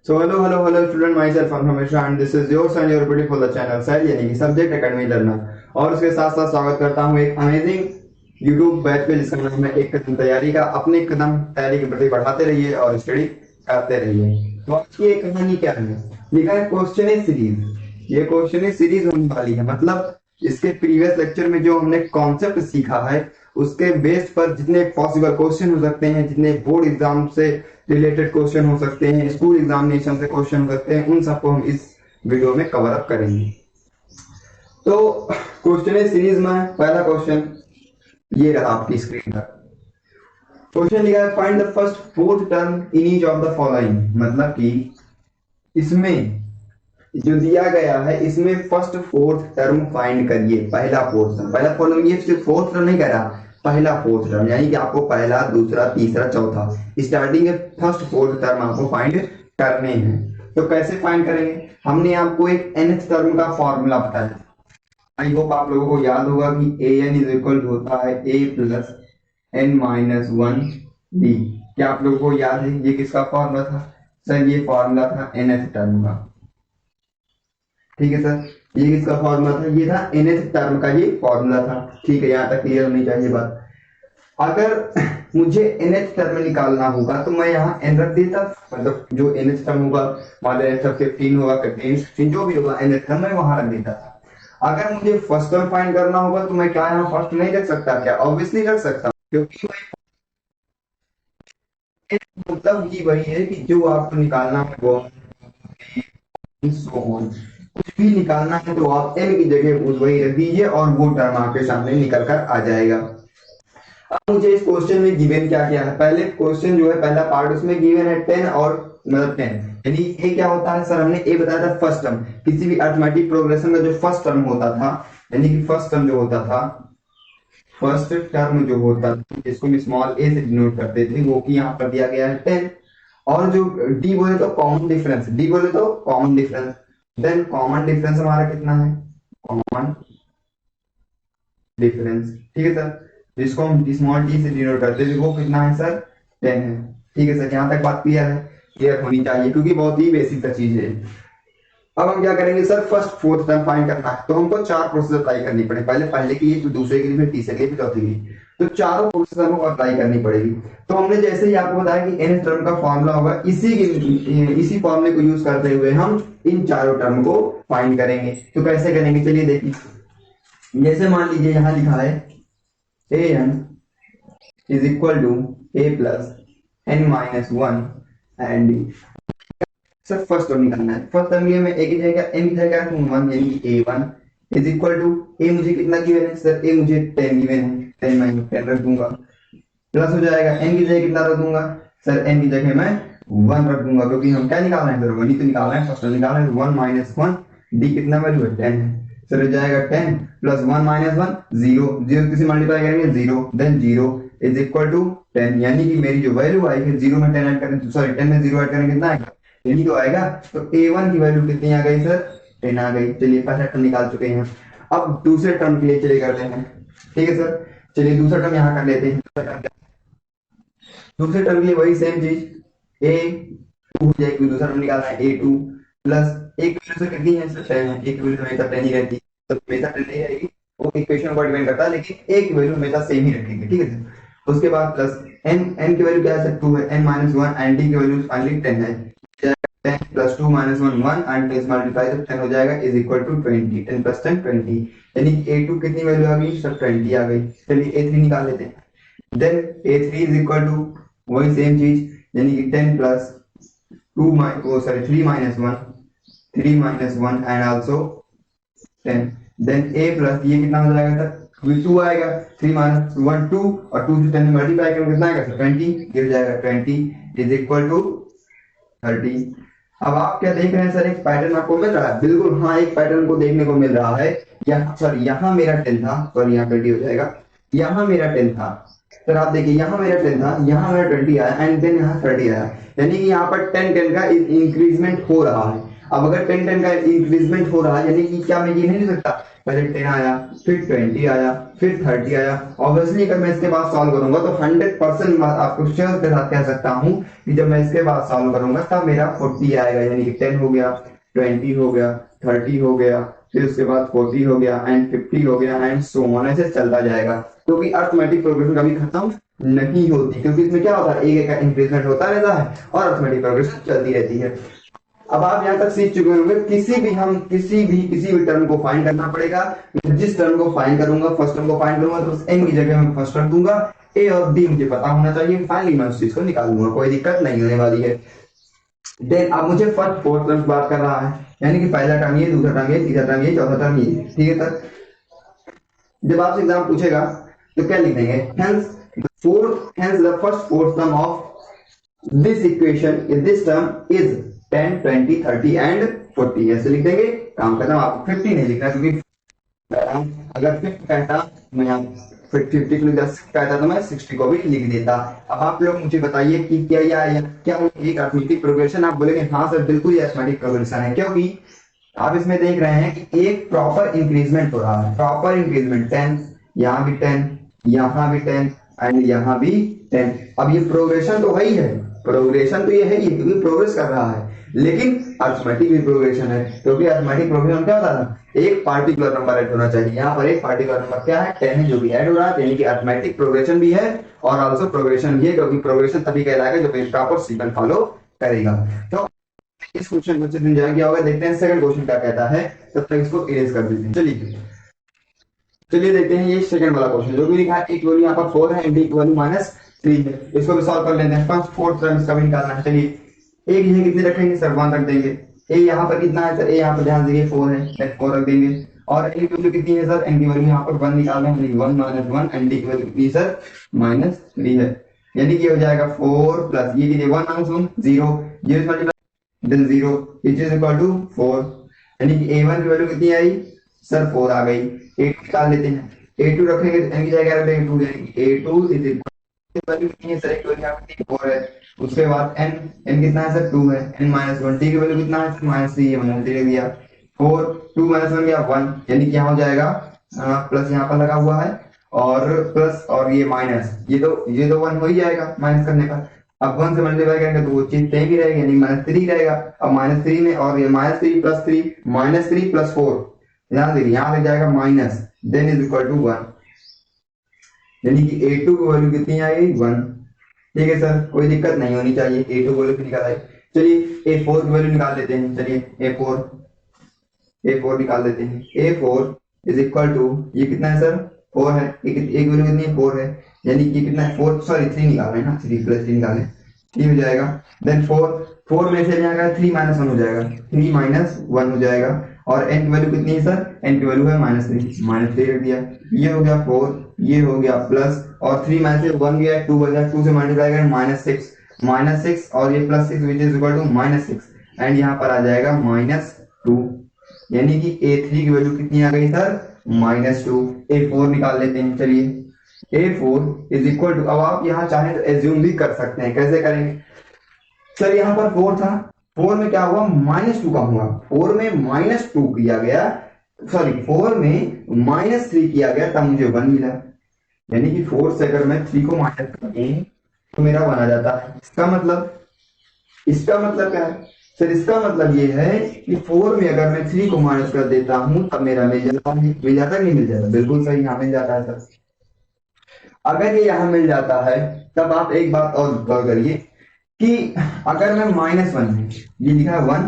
So hello student, myself I'm Hamisha and this is yours and your beautiful the channel sir यानी कि subject academy learner. और उसके साथ साथ स्वागत करता हूँ एक अमेजिंग यूट्यूब बैच पे जिसका नाम है एक कदम तैयारी का। अपने कदम तैयारी की प्रति बढ़ाते रहिए और स्टडी करते रहिए। तो आज की एक कहानी क्या है, लिखा है क्वेश्चन सीरीज। ये क्वेश्चन सीरीज होने वाली है, मतलब इसके प्रीवियस लेक्चर में जो हमने कॉन्सेप्ट सीखा है उसके बेस पर जितने पॉसिबल क्वेश्चन हो सकते हैं, जितने बोर्ड एग्जाम से रिलेटेड क्वेश्चन हो सकते हैं, स्कूल एग्जामिनेशन से क्वेश्चन हो सकते हैं, उन सबको हम इस वीडियो में कवर अप करेंगे। तो क्वेश्चन सीरीज में पहला क्वेश्चन ये रहा आपकी स्क्रीन पर। क्वेश्चन लिखा है find the first fourth term in each of the following. मतलब कि इसमें जो दिया गया है इसमें फर्स्ट फोर्थ टर्म फाइंड करिए। पहला फोर्थ टर्म, पहला फॉलोइंग, ये सिर्फ फोर्थ टर्म नहीं कह रहा, पहला फोर्थ टर्म यानी कि आपको पहला दूसरा तीसरा चौथा स्टार्टिंग में फर्स्ट फोर्थ टर्म आपको फाइंड करने हैं। तो कैसे फाइंड करेंगे, हमने आपको एक nth टर्म का फॉर्मूला बताया। आई होप आप लोगों को याद होगा कि ए एन इज इक्वल होता है A plus N minus one D. क्या आप लोगों को याद है ये किसका फॉर्मूला था? सर ये फॉर्मूला था nth टर्म का। ठीक है सर, ये किसका फॉर्मूला था? ये था nth टर्म का ये फॉर्मूला था। ठीक है, यहाँ तक क्लियर होनी चाहिए बात। अगर मुझे nth टर्म निकालना होगा तो मैं यहाँ n रख देता, मतलब जो nth टर्म होगा मान लीजिए 15 होगा, 15 16 जो भी होगा nth टर्म मैं वहां रख देता था। अगर मुझे फर्स्ट टर्म फाइंड करना होगा तो मैं क्या यहाँ फर्स्ट नहीं रख सकता? क्या ऑब्वियसली रख सकता हूँ, क्योंकि मतलब ही वही है कि जो आपको निकालना है वो कुछ भी निकालना है तो आप एन की जगह वही रख दीजिए और वो टर्म आपके सामने निकल कर आ जाएगा। अब मुझे इस क्वेश्चन में गिवन क्या क्या है, पहले क्वेश्चन जो है पहला पार्ट उसमें गिवन है 10 और मतलब 10 यानी ये क्या होता है? सर हमने ए बताया था फर्स्ट टर्म, किसी भी अरिथमेटिक प्रोग्रेशन का जो फर्स्ट टर्म होता था, यानी कि फर्स्ट टर्म जो होता था, फर्स्ट टर्म जो होता था जिसको हम स्मॉल ए से डिनोट करते थे, वो की यहाँ पर दिया गया है 10। और जो डी बोले तो कॉमन डिफरेंस, डी बोले तो common difference, then common difference हमारा कितना है? कॉमन डिफरेंस, ठीक है सर, जिसको हम स्मॉल टी से डिनोट करते थे वो कितना है सर? 10 है। ठीक है सर, यहाँ तक बात क्लियर है? क्लियर होनी चाहिए क्योंकि बहुत ही बेसिक सा चीज है। अब हम क्या करेंगे sir, first fourth term find करना है तो हमको चार प्रोसेस अप्लाई करनी पड़े, पहले की फिर दूसरे की, फिर तीसरे की, फिर चौथे की। तो चारों प्रोसेस हमको अप्लाई करनी पड़ेगी। तो हमने जैसे ही आपको बताया कि एन टर्म का फॉर्मूला होगा, इसी फॉर्मूले को यूज करते हुए हम इन चारों टर्म को फाइंड करेंगे। तो कैसे करेंगे चलिए देखिए। जैसे मान लीजिए यहाँ लिखा है A N is equal to A plus N minus one and D. Sir first term निकालना है, फर्स्ट टर्म में ए की जगह एन की जगह रखूं वन, यानी कि ए वन इज इक्वल टू ए मुझे कितना गिवन है सर? ए मुझे 10 गिवन है, 10 माइनस 10 रख दूंगा, प्लस हो जाएगा एन की जगह कितना रख दूंगा सर? एन की जगह मैं 1 रख दूंगा, क्योंकि हम क्या निकालना है सर? वन ही तो निकालना है, फर्स्ट टर्म निकालना है। 1 माइनस 1 डी कितना वैल्यू है? 10 है सर, हो जाएगा 10 प्लस 1 माइनस 1 जीरो, जीरो किसी मल्टीप्लाई करेंगे zero, then zero is equal to 10, यानी कि मेरी जो वैल्यू आएगी 0 में 10 ऐड करें, सॉरी 10 में 0 ऐड करें कितना आएगा? यही तो आएगा। तो a1 की वैल्यू कितनी आ गई सर? 10 आ गई। चलिए पहला टर्म निकाल चुके हैं, अब दूसरे टर्म के लिए चलिए करते हैं। ठीक है सर, चलिए दूसरा टर्म यहाँ कर लेते हैं। दूसरे टर्म के लिए वही सेम चीज, a 2 हो जाएगी, दूसरा टर्म निकालना है a2 प्लस एक वैल्यू से कितनी है सर? 10 है, एक वैल्यू हमेशा 10 ही रहती है, तो हमेशा 10 ही रहेगी, वो इक्वेशन को डिपेंड करता है, लेकिन एक वैल्यू हमेशा सेम ही रखेंगे। ठीक है सर, उसके बाद प्लस n की वैल्यू क्या है सर? 2 है, n माइनस 1 एंड d की वैल्यू फाइनली 10 है, 10 प्लस 2 माइनस 1 1 एंड 10 मल्टीप्लाई तो 10 हो जाएगा इज इक्वल टू 20, 10 प्लस 10 20, यानी कि a2 कितनी वैल्यू आ गई सर? 20 आ गई। चलिए a3 निकाल लेते हैं। Then a3 is equal to वही सेम चीज, यानी कि 10 plus 2 sorry 3 minus 1, 3 minus 1 and also 10, then a plus ये कितना हो जाएगा सर? 2 आएगा, 3 माइनस 1 2 और 2 से 10 मल्टीप्लाई करेंगे कितना आएगा सर? 20, ये हो जाएगा 20 इज इक्वल टू 30। अब आप क्या देख रहे हैं सर? एक पैटर्न आपको मिल रहा है? बिल्कुल हाँ, एक पैटर्न को देखने को मिल रहा है। यहाँ सॉरी यहाँ मेरा 10 था, सॉरी यहाँ 20 हो जाएगा, यहाँ मेरा 10 था सर, आप देखिए यहाँ मेरा 10 था, यहाँ मेरा 20 आया एंड देन यहाँ 30 आया, यानी कि यहाँ पर 10 का इंक्रीजमेंट हो रहा है। अब अगर 10 का इंक्रीजमेंट हो रहा है, यानी कि क्या मैं ये नहीं लिख सकता पहले 10 आया, फिर 20 आया, फिर 30 आया। ऑब्वियसली अगर मैं इसके बाद सॉल्व करूंगा तो 100% आपको श्योर के साथ कह सकता हूं कि जब मैं इसके बाद सॉल्व करूंगा तब मेरा 40 आएगा, यानी कि 10 हो गया, 20 हो गया, 30 हो गया, फिर उसके बाद 40 हो गया एंड 50 हो गया एंड सो ऑन, ऐसे चलता जाएगा। क्योंकि अर्थमेटिक प्रोग्रेशन कभी खत्म नहीं होती, क्योंकि इसमें क्या होता है, एक एक का इंक्रीजमेंट होता रहता है और अर्थमेटिक प्रोग्रेशन चलती रहती है। अब आप यहाँ तक सीख चुके होंगे किसी भी टर्म को फाइंड करना पड़ेगा। जिस टर्म को फाइंड करूंगा, फर्स्ट टर्म को फाइंड करूंगा तो उस एन की जगह मैं फर्स्ट रख दूंगा, ए और डी मुझे पता होना चाहिए, फाइनली मैं उस चीज को निकाल दूंगा, कोई दिक्कत नहीं होने वाली है। देन अब मुझे फर्स्ट फोर्थ टर्म बात कर रहा है, यानी कि पहला टर्म ये, दूसरा टर्म ये, तीसरा टर्म ये, चौथा टर्म ये, ठीक है सर। जब आपसे एग्जाम पूछेगा तो क्या लिख देंगे, hence the first fourth term of this equation is this term is 10, 20, 30 and 40, ऐसे लिख देंगे, काम खत्म। आपको 50 नहीं लिखना, क्योंकि अगर 50 कहता मैं यहाँ 50 को लिख कहता तो मैं 60 को भी लिख देता। अब आप लोग मुझे बताइए कि क्या एक अर्थमेटिक प्रोग्रेशन, आप बोलेंगे हाँ सर बिल्कुल ये अर्थमेटिक प्रोग्रेशन है, क्योंकि आप इसमें देख रहे हैं कि एक प्रॉपर इंक्रीजमेंट हो रहा है, प्रॉपर इंक्रीजमेंट 10, यहाँ भी 10, यहाँ भी 10 एंड यहाँ भी 10। अब ये प्रोग्रेशन तो वही है, प्रोग्रेशन तो ये है ही, क्योंकि प्रोग्रेस कर रहा है, लेकिन अर्थमेटिक भी प्रोग्रेशन है, क्योंकि अर्थमेटिक प्रोग्रेशन क्या होता है, एक पार्टिकुलर नंबर ऐड होना चाहिए। यहाँ पर एक पार्टिकुलर नंबर क्या है, 10 है, जो भी ऐड हो रहा है, यानी कि अर्थमेटिक प्रोग्रेशन भी है और आल्सो प्रोग्रेशन भी है, क्योंकि प्रोग्रेशन तभी कहलाएगा जब प्रॉपर सीक्वेंस फॉलो करेगा। तो इस क्वेश्चन को एंजॉय किया होगा। देखते हैं सेकंड क्वेश्चन क्या कहता है, तब तक इसको इरेज कर देते हैं। चलिए देखते हैं ये सेकंड वाला क्वेश्चन, जो भी लिखा है एक वैल्यू यहाँ पर 4 है एंड एक वैल्यू -3 है। इसको भी सॉल्व कर लेते हैं। फर्स्ट फोर्थ टर्म इसका भी निकालना है। चलिए एक ये कितने रखेंगे सर, 1 रख देंगे। ए यहाँ पर कितना है सर, ए यहाँ पर ध्यान दीजिए 4 है, 4 रख देंगे। और ए की वैल्यू कितनी है सर, एन की वैल्यू यहाँ पर 1 निकाल रहे हैं, 1 - 1 एंड डी की वैल्यू कितनी सर -3 है, यानी कि हो जाएगा 4 प्लस ये कीजिए 1 - 1 0 0 then 0 which is equal to 4, यानी कि a1 की वैल्यू कितनी आई सर 4 आ गई। a2 निकाल लेते हैं, a2 रखेंगे तो n की जगह रख देंगे 2, यानी कि a2 इज इक्वल वैल्यू कितनी है सर, एक वैल्यू यहाँ पे 4 है, उसके बाद n कितना है सर 2 है, n - 1 t की वैल्यू कितना है सर -3 है, मैंने दे दिया 4 2 - 1 गया 1, यानी कि यहाँ हो जाएगा प्लस यहाँ पर लगा हुआ है और प्लस और ये माइनस, ये तो 1 हो ही जाएगा माइनस करने का। अब 1 से मल्टीप्लाई करेंगे तो वो चीज सेम ही रहेगी, यानी -3 रहेगा। अब -3 में और ये -3 + 3 -3 + 4, ध्यान दीजिए यहाँ लग जाएगा minus, then is equal to 1, यानी कि a2 की वैल्यू कितनी आएगी 1। ठीक है सर, कोई दिक्कत नहीं होनी चाहिए, a2 वैल्यू की निकाल आई। चलिए a4 की वैल्यू निकाल लेते हैं। चलिए a4 निकाल लेते हैं। a4 इज इक्वल टू, ये कितना है सर 4 है, एक वैल्यू कितनी है 4 है, यानी कि कितना है 4 सॉरी 3 निकाल रहे हैं ना, 3 + 3 निकालें 3 हो जाएगा। देन 4 में से जाएगा 3 - 1 हो जाएगा, 3 - 1 हो जाएगा। और n की वैल्यू कितनी है सर, n की वैल्यू है -3 रख दिया। ये हो गया 4, ये हो गया प्लस और 3 में से 1 गया 2 बचा, 2 से मल्टीप्लाई करें -6 और ये +6 which is equal to -6 and यहाँ पर आ जाएगा -2, यानी कि a3 की वैल्यू कितनी आ गई सर -2। a4 निकाल लेते हैं। चलिए a4 इज इक्वल टू, अब आप यहाँ चाहें तो एज्यूम भी कर सकते हैं, कैसे करेंगे सर, यहाँ पर 4 था, 4 में क्या हुआ -2 का हुआ, 4 में -2 किया गया, सॉरी 4 में -3 किया गया तब मुझे 1 मिला, यानी कि 4 से अगर मैं 3 को माइनस कर दूं तो मेरा 1 आ जाता है। इसका मतलब क्या है सर, इसका मतलब ये है कि 4 में अगर मैं 3 को माइनस कर देता हूं तब मेरा मिल जाता है, नहीं मिल जाता, बिल्कुल सही, यहाँ मिल जाता है सर। अगर ये यहाँ मिल जाता है तब आप एक बात और गौर करिए कि अगर मैं -1 है, ये लिखा है 1,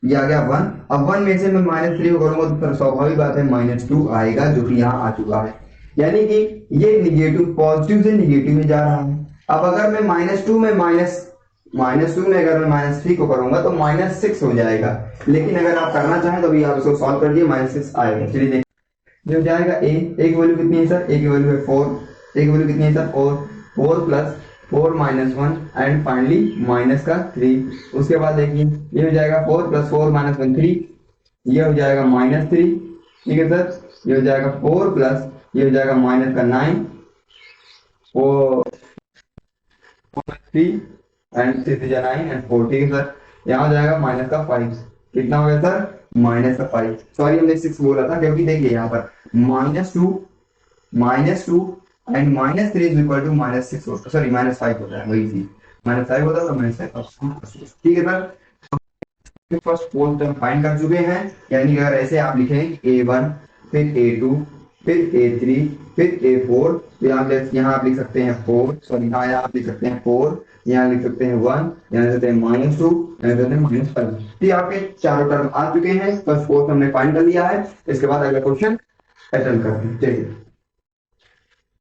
ये आ गया 1, अब 1 में से मैं -3 को करूंगा तो फिर स्वाभाविक बात है -2 आएगा, जो कि यहाँ आ चुका है, यानी कि ये निगेटिव पॉजिटिव से निगेटिव में जा रहा है। अब अगर मैं -2 में -2 में अगर मैं -3 को करूंगा तो -6 हो जाएगा, लेकिन अगर आप करना चाहें तो अभी आप इसको सॉल्व कर दिए -6 आएगा। चलिए देखिए जो जाएगा a की वैल्यू कितनी है सर, a की वैल्यू है 4, a की वैल्यू कितनी है सर 4 प्लस 4 - 1 एंड फाइनली -3। उसके बाद देखिए ये हो जाएगा 4 + 4 - 1 3, ये हो जाएगा -3, ठीक है सर, ये हो जाएगा 4 प्लस ये हो जाएगा -9 4 3 एंड 6 9 एंड 4, ठीक है सर, यहाँ हो जाएगा -5। कितना हो गया सर, -5। सॉरी हमने 6 बोला था, क्योंकि देखिए यहाँ पर -2 एंड -3 इज इक्वल टू -6 होता, सॉरी -5 होता है, वही चीज -5 होता है तो -5। ठीक है sir, first fourth term find कर चुके हैं। यानी अगर ऐसे आप लिखें A1 फिर A2 फिर A3 फिर A4, तो यहाँ आप लिख सकते हैं 4, सॉरी हाँ यहाँ आप लिख सकते हैं 4, यहाँ लिख सकते हैं 1, यहाँ लिख सकते हैं -2, यहाँ लिख सकते हैं -5। तो आपके चारों टर्म आ चुके हैं, फर्स्ट फोर्थ हमने फाइंड कर लिया है। इसके बाद अगला क्वेश्चन अटेम्प्ट करते हैं। चलिए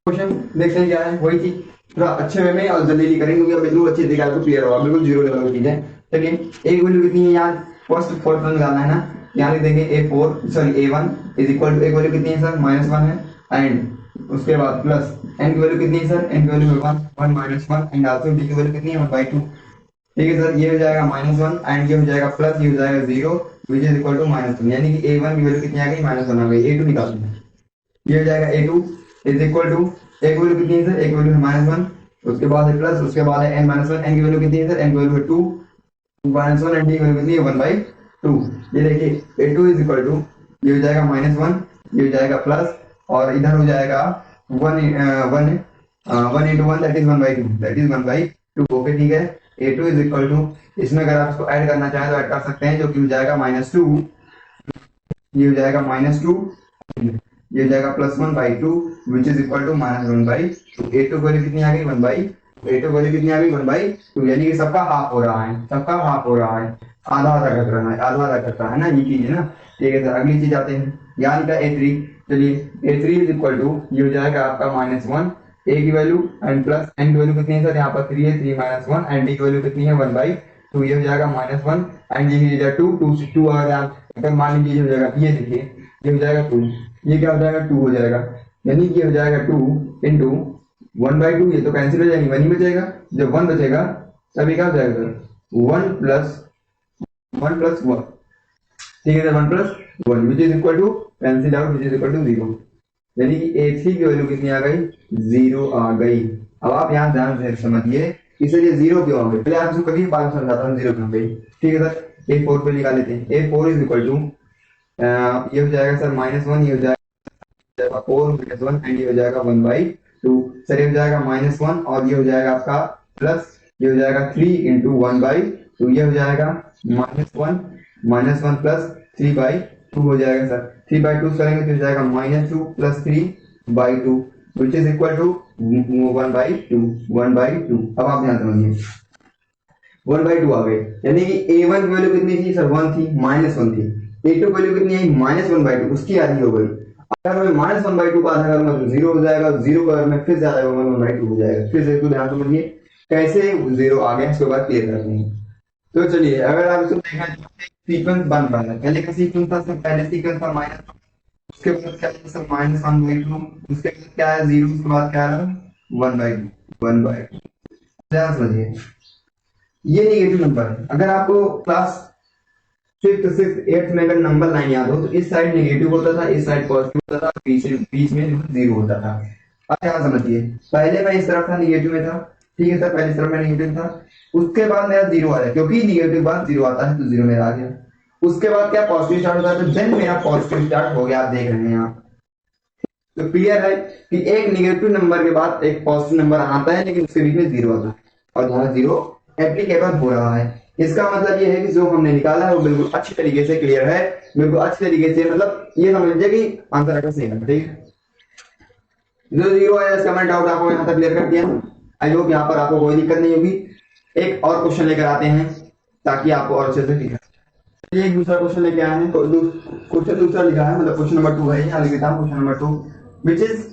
क्वेश्चन देखते हैं क्या है, वही चीज थोड़ा अच्छे वे में और जल्दी करेंगे, क्योंकि बिल्कुल अच्छे तरीके से क्लियर होगा, बिल्कुल जीरो लेवल की चीज है। चलिए एक वैल्यू कितनी है, यहाँ फर्स्ट फोर्थ वन डालना है ना, यहाँ लिख देंगे A1 इज इक्वल टू, एक वैल्यू कितनी है सर, -1 है, एंड उसके बाद प्लस n की वैल्यू कितनी है सर, n की वैल्यू 1 एंड आल्सो d की वैल्यू कितनी है 1/2। ठीक है सर, ये हो जाएगा -1 एंड ये हो जाएगा प्लस, ये हो जाएगा 0 विच इज इक्वल टू -1, यानी कि A1 की वैल्यू कितनी आ गई, -1 आ गई। A2 निकालते हैं, ये हो जाएगा A2 इज इक्वल टू, एक वैल्यू कितनी है सर, एक वैल्यू है -1, उसके बाद है प्लस, उसके बाद है n-1, n की वैल्यू कितनी है सर, n की वैल्यू है 2 -1 एंड d की वैल्यू कितनी है 1/2। ये देखिए A2 इज इक्वल टू, ये हो जाएगा -1, ये हो जाएगा प्लस, और इधर हो जाएगा 1 into 1 that is 1/2, that is 1/2। Okay ठीक है, A2 इज इक्वल टू, इसमें अगर आप इसको ऐड करना चाहें तो ऐड कर सकते हैं, जो कि हो जाएगा -2, ये हो जाएगा -2, ये हो जाएगा +1/2 which is equal to -1/2। A2 value कितनी आ गई 1/2, A2 वैल्यू कितनी आ गई 1/2, यानी कि सबका हाफ हो रहा है, सबका हाफ हो रहा है, आधा आधा घट रहा है, आधा आधा घट रहा है ना, ये चीज है ना। ठीक है सर, अगली चीज आते हैं, यहाँ लिखा A3। चलिए A3 इज इक्वल टू, ये हो जाएगा आपका -1, A की वैल्यू एंड प्लस n की वैल्यू कितनी है सर, यहाँ पर 3 है, 3 -1 एंड d की वैल्यू कितनी है 1/2, ये हो जाएगा -1 एंड ये हो जाएगा 2 अगर आप मान लीजिए हो जाएगा, ये देखिए ये हो जाएगा 2, ये क्या हो जाएगा 2 हो जाएगा, यानी कि ये हो जाएगा 2 इंटू 1/2, ये तो कैंसिल हो जाएगी, 1 ही बचेगा। जब 1 बचेगा तभी क्या हो जाएगा सर, 1 + 1 ठीक है sir, 1 + 1 which is equal to, cancel out which is equal to 0, यानी कि A3 की वैल्यू कितनी आ गई, 0 आ गई। अब आप यहाँ ध्यान से समझिए कि सर ये 0 क्यों आ गई, पहले आप इसको कभी बाद में समझाता हूँ 0 क्यों आ गई। ठीक है सर, A4 पे निकाल लेते हैं, A4 इज इक्वल टू, ये हो जाएगा सर -1, ये हो जाएगा 4 - 1 एंड ये हो जाएगा 1/2। सर ये हो जाएगा -1 और ये हो जाएगा आपका प्लस, ये हो जाएगा 3 इंटू 1/2, ये हो जाएगा -1 प्लस 3/2 हो जाएगा सर, 3/2 करेंगे तो हो जाएगा -2 + 3/2 विच इज इक्वल टू 1/2। अब आप ध्यान समझिए 1/2 आ गए, यानी कि A1 की वैल्यू कितनी थी सर, 1 थी, -1 थी। A2 की वैल्यू कितनी आई, -1/2, उसकी आधी हो गई। अगर मैं -1/2 का आधा करूंगा तो 0 हो जाएगा, 0 का अगर मैं फिर ज्यादा करूंगा तो 1/2 हो जाएगा। फिर से इसको ध्यान समझिए कैसे 0 आ गया, इसके बाद क्लियर करते हैं। तो चलिए अगर आप इसको देखा तो सीक्वेंस बन रहा है, पहले का सीक्वेंस था सर, पहले सीक्वेंस था -, उसके बाद क्या है सर -1/2, उसके बाद क्या है 0, उसके बाद क्या है 1/2। ध्यान समझिए ये नेगेटिव नंबर है। अगर आपको क्लास 5th 6th 8th में अगर नंबर लाइन याद हो तो इस साइड नेगेटिव होता था, इस साइड पॉजिटिव होता था, बीच में 0 होता था। अब ध्यान समझिए, पहले मैं इस तरफ था, नेगेटिव में था। ठीक है सर, पहले इस तरफ में नेगेटिव था, उसके बाद मेरा 0 आ गया, क्योंकि नेगेटिव के बाद 0 आता है तो 0 मेरा आ गया। उसके बाद क्या पॉजिटिव स्टार्ट होता है, तो देन मेरा पॉजिटिव स्टार्ट हो गया, आप देख रहे हैं आप। तो क्लियर है कि एक नेगेटिव नंबर के बाद एक पॉजिटिव नंबर आता है, लेकिन उसके बीच में 0 आता है, और जहां 0 एप्लीकेबल हो रहा है। इसका मतलब ये है कि जो हमने निकाला है वो बिल्कुल अच्छी तरीके से क्लियर है, बिल्कुल अच्छी तरीके से, मतलब ये समझ लीजिए कि आंसर आएगा सही है। ठीक है, जो 0 आया इसका मैंने डाउट आपको यहाँ तक क्लियर कर दिया। आई होप यहाँ पर आपको कोई दिक्कत नहीं होगी। एक और क्वेश्चन लेकर आते हैं ताकि आपको और अच्छे से क्लियर। ये एक दूसरा क्वेश्चन लेके आए हैं, तो क्वेश्चन दूसरा लिखा है, मतलब क्वेश्चन नंबर 2 है, यहाँ लिख देता हूँ question number 2, which is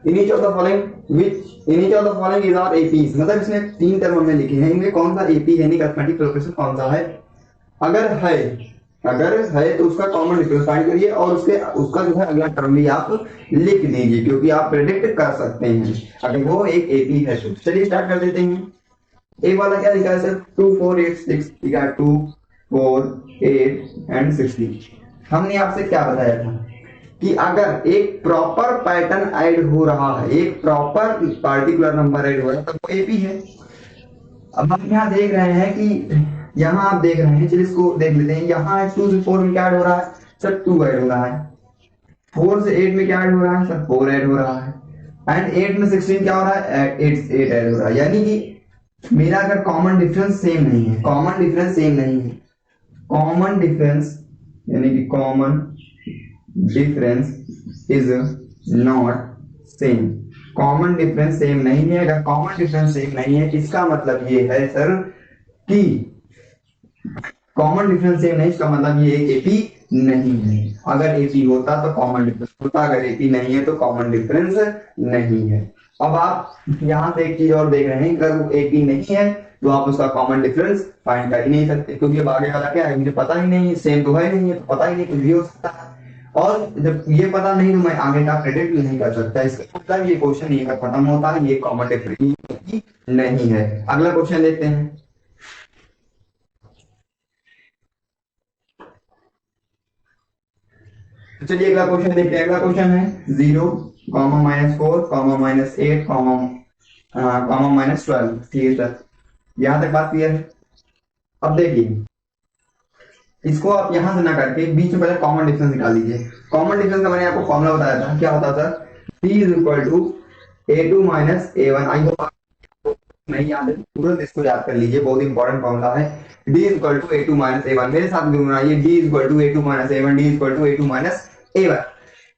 in each of the following is our APs, मतलब इसमें 3 टर्म हमने लिखे हैं, इनमें कौन सा AP है, यानी अरिथमेटिक प्रोग्रेशन कौन सा है। अगर है तो उसका कॉमन डिफरेंस फाइंड करिए, और उसका जो है अगला टर्म भी आप लिख दीजिए, क्योंकि आप प्रेडिक्ट कर सकते हैं अगर वो एक AP है तो। चलिए स्टार्ट कर देते हैं। ए वाला क्या लिखा है सर, 2 4 8 6, ठीक है, 2 4 8 एंड 16। हमने आपसे क्या बताया था कि अगर एक प्रॉपर पैटर्न ऐड हो रहा है, एक प्रॉपर पार्टिकुलर नंबर ऐड हो रहा है, तब वो एपी है। अब हम यहाँ देख रहे हैं कि यहाँ आप देख रहे हैं, चलिए इसको देख लेते हैं। यहाँ 2 से 4 में क्या ऐड हो रहा है सर, 2 ऐड हो रहा है। 4 से 8 में क्या ऐड हो रहा है सर, 4 ऐड हो रहा है। एंड 8 में 16 क्या हो रहा है, 8 ऐड हो रहा है। यानी कि मेरा अगर कॉमन डिफरेंस सेम नहीं है, कॉमन डिफरेंस सेम नहीं है, कॉमन डिफरेंस यानी कि common difference is not same, common difference same नहीं है। अगर कॉमन डिफरेंस सेम नहीं है इसका मतलब ये है सर कि कॉमन डिफरेंस सेम नहीं, इसका मतलब ये एपी नहीं है। अगर एपी होता तो कॉमन डिफरेंस होता, अगर एपी नहीं है तो कॉमन डिफरेंस नहीं है। अब आप यहां से एक चीज और देख रहे हैं, अगर वो एपी नहीं है तो आप उसका कॉमन डिफरेंस फाइंड कर ही नहीं सकते, क्योंकि अब आगे वाला क्या है मुझे पता ही नहीं, सेम तो है नहीं है, तो पता ही नहीं, कुछ भी हो सकता है। और जब ये पता नहीं तो मैं आगे का प्रेडिक्ट नहीं कर सकता। इसका मतलब ये क्वेश्चन यहीं पर खत्म होता है, ये कॉमन डिफरेंस नहीं है। अगला क्वेश्चन देखते हैं। तो चलिए अगला क्वेश्चन देखते हैं। अगला क्वेश्चन है 0, -4, -8, -12। ठीक है सर, यहां तक बात क्लियर है। अब देखिए, इसको आप यहां से ना करके बीच में पहले कॉमन डिफरेंस निकाल लीजिए। कॉमन डिफरेंस का मैंने आपको फॉर्मूला बताया था, क्या होता था, d is equal to a2 minus a1। I hope आपको नहीं याद है, तुरंत इसको याद कर लीजिए, बहुत इंपॉर्टेंट फॉर्मूला है। d is equal to a2 minus a1, मेरे साथ गुणनाइए, d is equal to a2 minus a1, d is equal to a2 minus a1।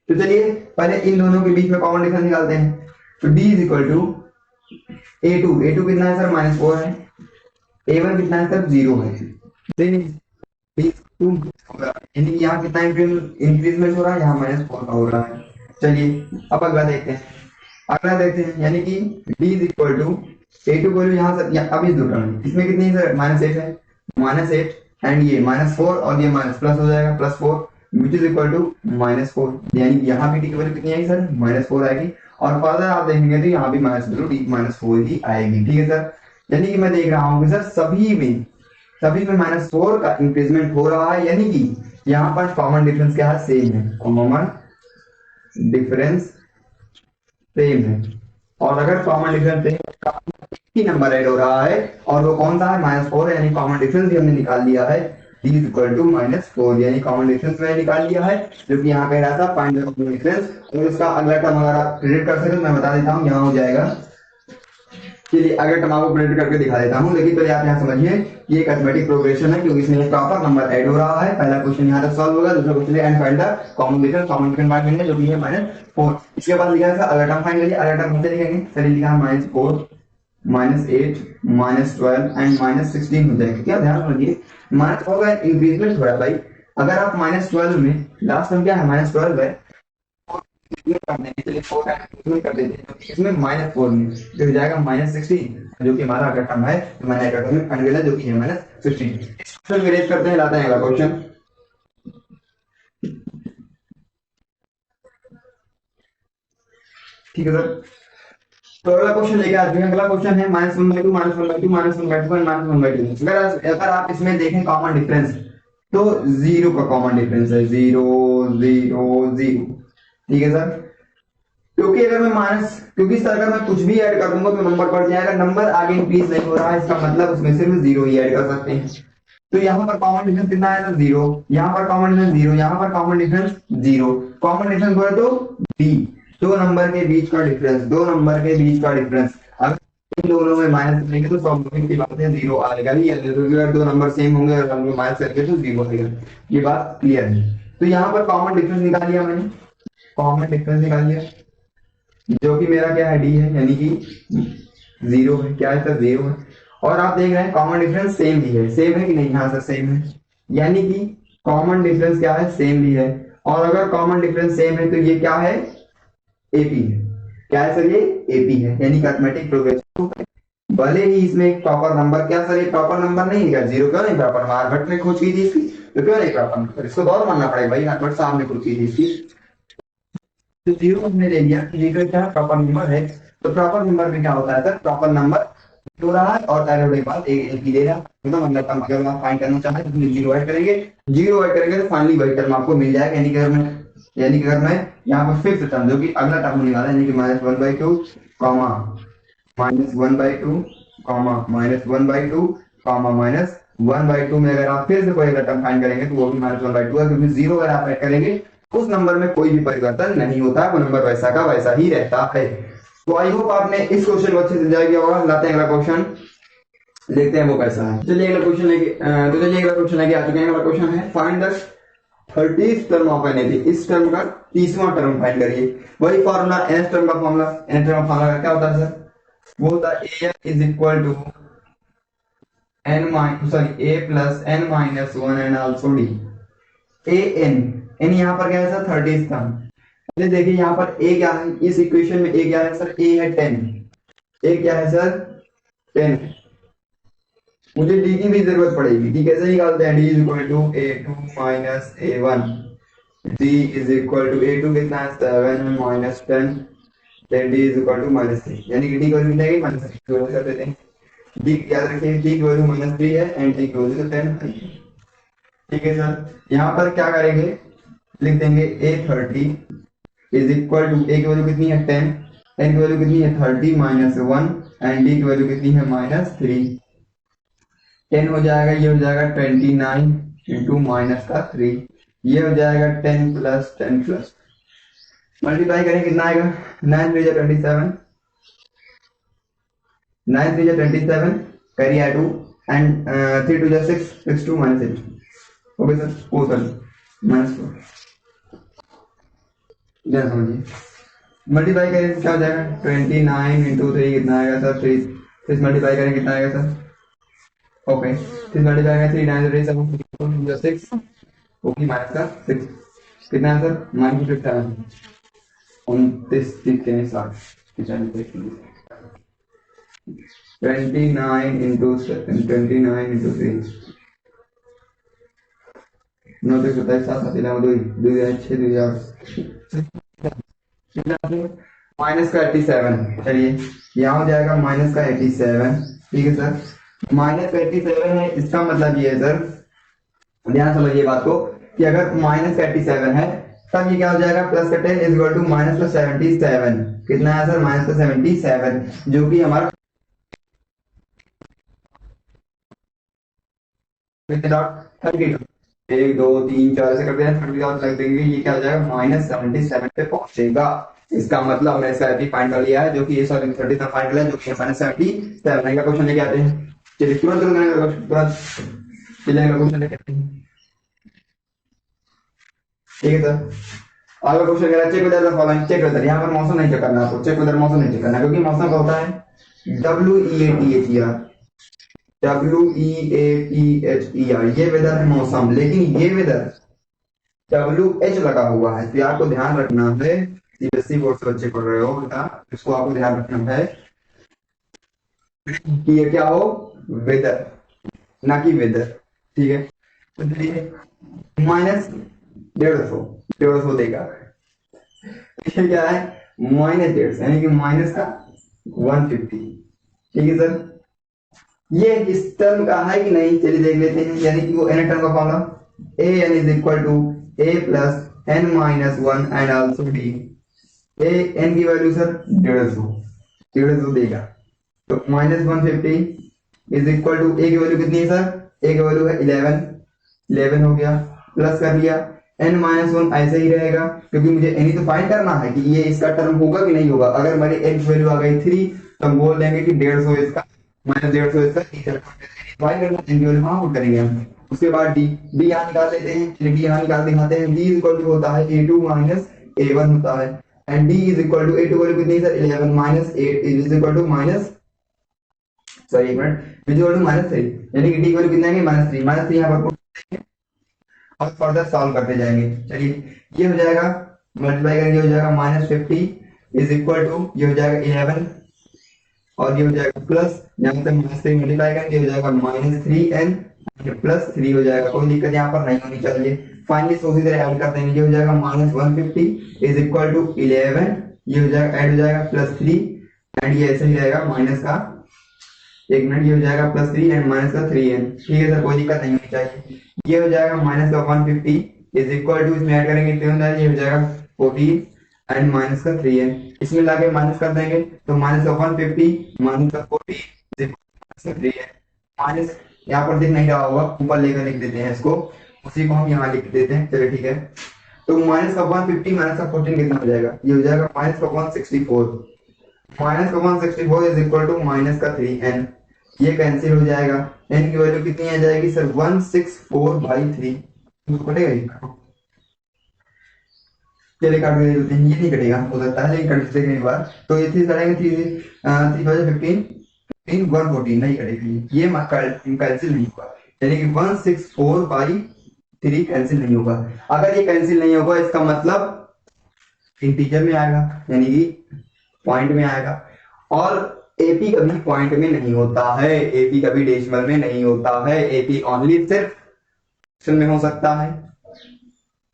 तो चलिए पहले इन दोनों के बीच में कॉमन डिफरेंस निकालते हैं। तो d is equal to a2 कितना है सर, -4 है, a1 कितना है सर, 0 है। यानी यहाँ कितना इंक्रीजमेंट हो रहा है, यहाँ -4 का हो रहा है। चलिए अब अगला देखते हैं। अगला देखते हैं, यानी कि d is equal to a2 value यहाँ से अब इस दो टर्म इसमें कितनी है सर, -8 है, -8 एंड ये -4 और ये माइनस प्लस हो जाएगा, +4 विच इज इक्वल टू -4। यानी कि यहाँ भी d की वैल्यू कितनी आएगी सर, -4 आएगी। और फर्दर आप देखेंगे तो यहाँ भी -4 ही आएगी। ठीक है सर, यानी कि मैं देख रहा हूँ कि सर सभी में -4 का इंक्रीजमेंट हो रहा है, यानी कि यहाँ पर कॉमन डिफरेंस क्या है, सेम है, कॉमन डिफरेंस सेम है। और अगर कॉमन डिफरेंस सेम ही नंबर ऐड हो रहा है और वो कौन सा है, -4 है, यानी कॉमन डिफरेंस भी हमने निकाल लिया है, d इज इक्वल टू -4, यानी कॉमन डिफरेंस मैंने निकाल लिया है, जो कि यहाँ कह रहा था फाइंड द कॉमन डिफरेंस। और इसका अगला टर्म अगर आप प्रेडिक्ट कर सके तो मैं बता देता हूँ, यहाँ हो जाएगा। चलिए अगर टर्म आपको प्रिंट करके दिखा देता हूं, लेकिन पहले आप यहाँ समझिए कि एक अरिथमेटिक प्रोग्रेशन है, क्योंकि इसमें प्रॉपर नंबर ऐड हो रहा है। पहला क्वेश्चन यहाँ तक सॉल्व होगा, दूसरा question and find the common difference, common difference बात करेंगे जो कि है -4। इसके बाद लिखा है अगर टर्म फाइंड करिए, अगर टर्म कैसे लिखेंगे, चलिए लिखा है -4, -8, -12 एंड -16 हो जाएगा। क्या ध्यान रखिए, -4 का इंक्रीजमेंट हो रहा है भाई। अगर आप -12 में लास्ट टर्म क्या है, -12 है, कर देते हैं इसमें -4 में जो हो जाएगा -16, जो कि हमारा अगर टर्म है तो मैंने अगर टर्म फाइंड किया जो कि है -16। क्वेश्चन रेज करते हैं, लाते हैं अगला क्वेश्चन। ठीक है सर, तो अगला क्वेश्चन लेके आते हैं। अगला क्वेश्चन है -1/2, -1/2, -1/2 एंड -1/2। अगर आप इसमें देखें कॉमन डिफरेंस तो 0 का कॉमन डिफरेंस है, 0 0 0। ठीक है सर, क्योंकि अगर मैं क्योंकि सर अगर मैं कुछ भी ऐड कर दूंगा तो नंबर बढ़ जाएगा, नंबर आगे इंक्रीज नहीं हो रहा है, इसका मतलब उसमें सिर्फ 0 ही ऐड कर सकते हैं। तो यहाँ पर कॉमन डिफरेंस कितना है सर, 0, यहाँ पर कॉमन डिफरेंस 0, यहाँ पर कॉमन डिफरेंस 0। कॉमन डिफरेंस बोले तो d, दो नंबर के बीच का डिफरेंस, दो नंबर के बीच का डिफरेंस। अगर इन दोनों में माइनस करेंगे तो स्वाभाविक सी बात है 0 आएगा ही, अगर दो नंबर सेम होंगे और हम माइनस करके तो 0 आएगा। ये बात क्लियर है। तो यहाँ पर कॉमन डिफरेंस निकाल लिया मैंने, कॉमन डिफरेंस निकाल लिया, जो कि मेरा क्या है, डी है, यानी कि 0 है। क्या है सर, 0 है। और आप देख रहे हैं कॉमन डिफरेंस सेम भी है, सेम है कि नहीं, हाँ सर सेम है, यानी कि कॉमन डिफरेंस क्या है, सेम भी है। और अगर कॉमन डिफरेंस सेम है तो ये क्या है, एपी है। क्या है सर, ये एपी है, यानी अरिथमेटिक प्रोग्रेशन। भले ही इसमें एक प्रॉपर नंबर, क्या सर ये प्रॉपर नंबर नहीं है, 0 क्यों नहीं प्रॉपर, मारभट्ट ने खोज की थी इसकी, तो क्यों नहीं प्रॉपर, इसको दौर मानना पड़ेगा भाई, मारभट्ट साहब ने खोज की थी इसकी। तो 0 हमने ले लिया, 0 क्या प्रॉपर नंबर है। तो प्रॉपर नंबर में क्या होता है सर, प्रॉपर नंबर हो रहा है और एरर के बाद एक ही दे रहा है, तो मतलब अगर आप फाइंड करना चाहते हैं तो 0 ऐड करेंगे, 0 ऐड करेंगे तो फाइनली वही टर्म आपको मिल जाएगा। यानी कि अगर मैं यहाँ पर फिफ्थ टर्म, जो कि अगला टर्म होने वाला है, यानी कि -1/2 -1/2 -1/2 -1/2 1/2 में अगर आप फिर से कोई अगर टर्म फाइंड करेंगे तो वो भी -1/2 है, क्योंकि 0 अगर आप ऐड करेंगे उस नंबर में कोई भी परिवर्तन नहीं होता, वो नंबर वैसा का वैसा ही रहता है। तो आई होप आपने इस क्वेश्चन को अच्छे से समझा गया होगा। लाते हैं अगला क्वेश्चन, देखते हैं वो कैसा है। चलिए अगला क्वेश्चन लेके आ चुके हैं। अगला क्वेश्चन है find the 30th term of n. इस टर्म का 30वां टर्म फाइंड करिए। वही फॉर्मूला nth टर्म का फॉर्मूला, nth टर्म का फॉर्मूला क्या होता है सर? वो होता है an is equal to a plus n minus 1 and also d। an यहाँ पर क्या है सर? 30th term. चलिए देखिए यहाँ पर a क्या है इस इक्वेशन में? a क्या है सर? a है 10। a क्या है सर? 10। मुझे डी की भी जरूरत पड़ेगी। डी कैसे निकालते हैं? D is equal to a2 minus a1। D is equal to a2 कितना है? 7 minus 10। Then d is equal to -3, यानी कि डी की वैल्यू कितनी है? -3 तो कर देते हैं। डी याद रखिए, डी की वैल्यू -3 है एंड डी की वैल्यू 10 है। ठीक है सर, यहाँ पर क्या करेंगे? लिख देंगे a30 is equal to a की वैल्यू कितनी है? 10, n की वैल्यू कितनी है? 30 माइनस 1 एंड डी की वैल्यू कितनी है? -3। 10 हो जाएगा, ये हो जाएगा 29 इंटू माइनस का 3, ये हो जाएगा 10 प्लस 10 प्लस मल्टीप्लाई करें कितना आएगा? 9 3 27, 9 3 27 करिए 2 and 3 2 6 6 2 -8। Okay sir, oh sir -4। जरा समझिए, मल्टीप्लाई करें क्या हो जाएगा? 29 इंटू 3 कितना आएगा सर? 3। फिर मल्टीप्लाई करें कितना आएगा सर? ओके, फिर मल्टीप्लाई करें 3 9 3 7 6 ओके माइनस का 6 कितना है सर? -57। 29 तीन 60 29 इंटू 29 इंटू 3 9 6 27 7 7 11 2 2 6 2 माइनस का 87। चलिए यहाँ हो जाएगा माइनस का 87। ठीक है सर, माइनस का 87 है, इसका मतलब ये है सर, ध्यान समझिए बात को, कि अगर माइनस का 87 है तब ये क्या हो जाएगा? प्लस का 10 इज इक्वल टू माइनस का 77। कितना है सर? माइनस का 77, जो कि हमारा 32 1 2 3 4 ऐसे करते हैं 30 लग देंगे, ये क्या हो जाएगा? -77 पे पहुंचेगा। इसका मतलब हमने इसका एपी फाइंड कर लिया है, जो कि ये सॉरी 30 तक फाइंड कर लिया, जो कि -77 का क्वेश्चन लेके आते हैं। चलिए तुरंत तुरंत चलिए क्वेश्चन लेके आते हैं। ठीक है सर, अगला क्वेश्चन कह रहा है check whether the following. Check whether, यहाँ पर मौसम नहीं चेक करना आपको, चेक वेदर मौसम नहीं चेक करना, क्योंकि मौसम का होता है WEATHER, WEATHER, ये वेदर है मौसम। लेकिन ये वेदर WH लगा हुआ है, तो आपको ध्यान रखना है, सीबीएसई बोर्ड से बच्चे पढ़ रहे हो बेटा, इसको आपको ध्यान रखना है कि ये क्या हो? वेदर, ना कि वेदर। ठीक है, तो चलिए -150 देगा। ये क्या है? -150, यानी कि माइनस का 150। ठीक है सर, ये इस टर्म का है कि नहीं? चलिए देख लेते हैं, यानी कि वो n टर्म का formula an is equal to a plus n minus 1 and also d। a n की वैल्यू सर 150 देगा, तो -150 इज इक्वल टू a की वैल्यू कितनी है सर? a की वैल्यू है 11 हो गया, प्लस कर लिया n माइनस 1 ऐसे ही रहेगा, क्योंकि मुझे n ही तो फाइंड करना है कि ये इसका टर्म होगा कि नहीं होगा। अगर मेरी n की वैल्यू आ गई 3 तो हम बोल देंगे कि 150 इसका -150 इसका फाइंड करना, n की वैल्यू हाँ पुट करेंगे हम। उसके बाद d यहाँ निकाल लेते हैं, चलिए d यहाँ निकाल दिखाते हैं। d इज इक्वल टू होता है a2 माइनस a1 होता है, and d is equal to a2 value कितनी है sir? 11 minus 8 is equal to minus, sorry एक मिनट, इज इक्वल टू -3, यानी कि d की वैल्यू कितना है? -3 यहाँ पर और फर्दर सॉल्व करते जाएंगे। चलिए ये हो जाएगा, मल्टीप्लाई करेंगे हो जाएगा -50 इज इक्वल टू, ये हो जाएगा 11 और ये हो जाएगा प्लस, यहाँ से -3 मल्टीप्लाई करेंगे हो जाएगा -3n प्लस 3 हो जाएगा, कोई दिक्कत यहाँ पर नहीं होनी चाहिए। फाइनली उसी तरह ऐड कर देंगे, ये हो जाएगा -150 इज इक्वल टू 11, ये हो जाएगा ऐड हो जाएगा +3 एंड ये ऐसे ही रहेगा माइनस का, एक मिनट, ये हो जाएगा +3 एंड माइनस का 3n। ठीक है सर, कोई दिक्कत नहीं होनी चाहिए। ये हो जाएगा माइनस का 150 इज इक्वल टू, इसमें ऐड करेंगे तो ये हो जाएगा 14 एंड माइनस का 3n, इसमें लाके माइनस कर देंगे तो -150 माइनस का 40 इज इक्वल टू 3n, यहाँ पर दिख नहीं रहा होगा, ऊपर लेकर लिख देते हैं इसको, उसी को हम यहाँ लिख देते हैं। चलिए ठीक है, तो माइनस का 150 माइनस का 14 कितना हो जाएगा, ये हो जाएगा माइनस का 164, माइनस का 164 इज इक्वल टू माइनस का 3n, ये कैंसिल हो जाएगा, n की वैल्यू कितनी आ जाएगी सर 164/3, कटेगा ये, चलिए काट के देते हैं, ये नहीं कटेगा, हो सकता है लेकिन कट देखेंगे एक बार, तो ये 3 कटेंगे, 3 15 114 नहीं कटेगी, ये कैंसिल नहीं होगा, यानी कि 164/3 कैंसिल नहीं होगा। अगर ये कैंसिल नहीं होगा इसका मतलब इंटीजर में आएगा, यानी कि पॉइंट में आएगा, और एपी कभी पॉइंट में नहीं होता है, एपी कभी डेसिमल में नहीं होता है, एपी ओनली सिर्फ फ्रैक्शन में हो सकता है,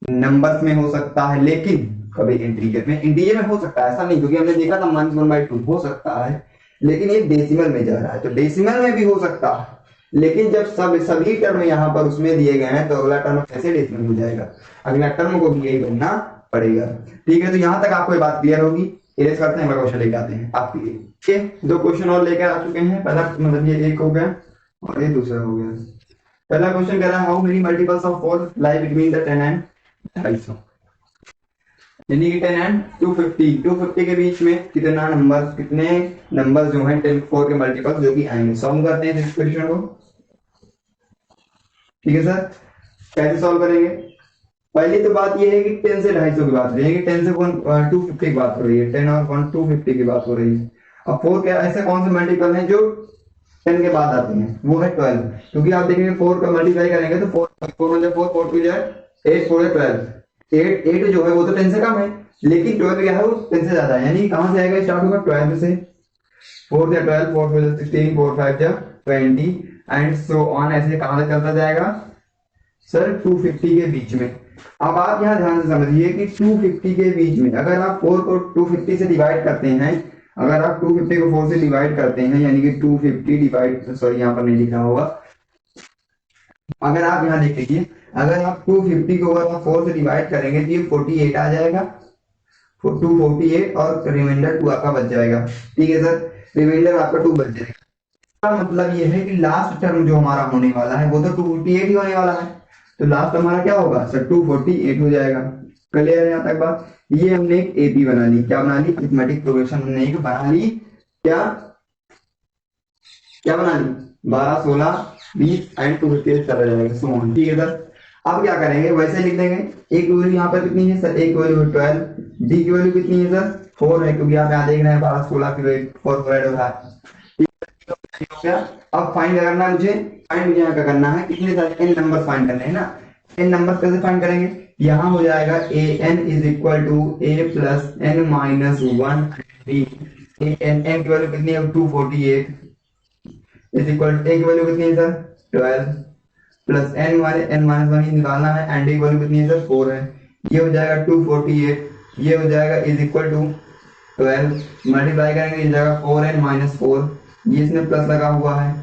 नंबर्स में हो सकता है, लेकिन कभी इंटीजर में हो सकता है, ऐसा नहीं, क्योंकि हमने देखा था -1/2 हो सकता है, लेकिन ये डेसिमल में जा रहा है, तो डेसिमल में भी हो सकता है, लेकिन जब सभी टर्म यहाँ पर उसमें दिए गए हैं, तो अगला टर्म कैसे डेसिमल हो जाएगा, अगला टर्म को भी यही बनना पड़ेगा। ठीक है, तो यहाँ तक आपको ये बात क्लियर होगी। इरेज करते हैं, अगला क्वेश्चन लेके आते हैं आपके लिए। ठीक, 2 क्वेश्चन और लेकर आ चुके हैं, पहला मतलब ये एक हो गया और ये दूसरा हो गया। पहला क्वेश्चन कह रहा है how many multiples of 4 lie between the 10 and 250, यानी कि 10 एंड 250 के बीच में कितने नंबर जो है 10 4 के मल्टीपल्स जो कि आएंगे। सॉल्व करते हैं इस क्वेश्चन को। ठीक है सर, कैसे सॉल्व करेंगे, पहली तो बात ये है कि 10 से 250 की बात हो रही है, कि 10 से 250 की बात हो रही है, 10 और 1 250 की बात हो रही है। अब 4 क्या ऐसे कौन से मल्टीपल हैं जो 10 के बाद आते हैं, वो है 12, क्योंकि आप देखेंगे 4 का मल्टीप्लाई करेंगे तो 4 4 2 जाए 8 4 12, 8 जो है वो तो 10 से कम है, लेकिन 12 क्या है वो 10 से ज्यादा है, यानी कहां से आएगा, स्टार्ट होगा 12 से, 4 से 12 4 4 16 4 5 20 एंड सो ऑन, ऐसे कहां तक चलता जाएगा सर 250 के बीच में। अब आप यहाँ ध्यान से समझिए कि 250 के बीच में अगर आप 4 को 250 से डिवाइड करते हैं, अगर आप 250 को 4 से डिवाइड करते हैं, यानी कि 250 डिवाइड, सॉरी यहाँ पर नहीं लिखा होगा, अगर आप यहाँ देख लीजिए, अगर आप 250 को अगर आप 4 से डिवाइड करेंगे तो ये 48 आ जाएगा, 248 और रिमाइंडर 2 आपका बच जाएगा। ठीक है सर, रिमाइंडर आपका 2 बच जाएगा, मतलब ये है कि लास्ट टर्म जो हमारा होने वाला है वो तो 248 ही होने वाला है, तो लास्ट हमारा क्या होगा सर 248 हो जाएगा। क्लियर है यहाँ तक बात, ये हमने एक एपी बना ली, क्या बना ली, अरिथमेटिक प्रोग्रेशन हमने एक बना ली, क्या क्या बना ली, 12 16 20 एंड 250 चला जाएगा सो ऑन। ठीक है सर, अब क्या करेंगे, वैसे लिख देंगे, एक वैल्यू यहाँ पर कितनी है सर, एक वैल्यू 12, डी की वैल्यू कितनी है सर 4 है, क्योंकि आप यहाँ देख रहे हैं 12 16 की 4 हो रहा है। अब फाइंड करना है मुझे, फाइंड मुझे यहाँ का करना है, कितने सारे n नंबर फाइंड करने हैं ना, n नंबर कैसे फाइंड करेंगे, यहाँ हो जाएगा a n is equal to a plus n minus 1 b, n की वैल्यू कितनी है 248 इज इक्वल टू a की वैल्यू कितनी है सर 12 प्लस n माइनस 1 निकालना है, एंड की वैल्यू कितनी है सर 4 है, ये हो जाएगा 248, ये हो जाएगा इज इक्वल टू 12 मल्टीप्लाई करेंगे, ये जाएगा 4n माइनस 4, ये इसमें प्लस लगा हुआ है,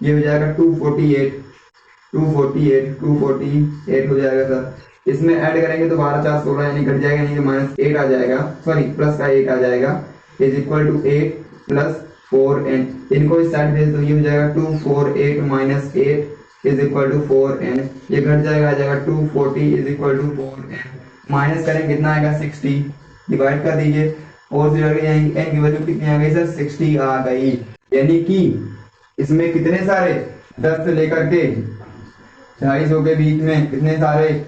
ये हो जाएगा 248 हो जाएगा सर, इसमें ऐड करेंगे तो 12 4 16 यानी घट जाएगा, यानी माइनस 8 आ जाएगा, सॉरी प्लस का 8 आ जाएगा, is equal to 8 plus 4n, इनको इस साइड भेज दो, ये हो जाएगा 248 minus 8 is equal to 4n, ये घट जाएगा, आ जाएगा 240 is equal to 4n, minus करें कितना आएगा 60, डिवाइड कर दीजिए, और n की वैल्यू कितनी आ गई सर 60 आ गई, यानी कि इसमें कितने सारे 10 से लेकर के 250 के बीच में कितने सारे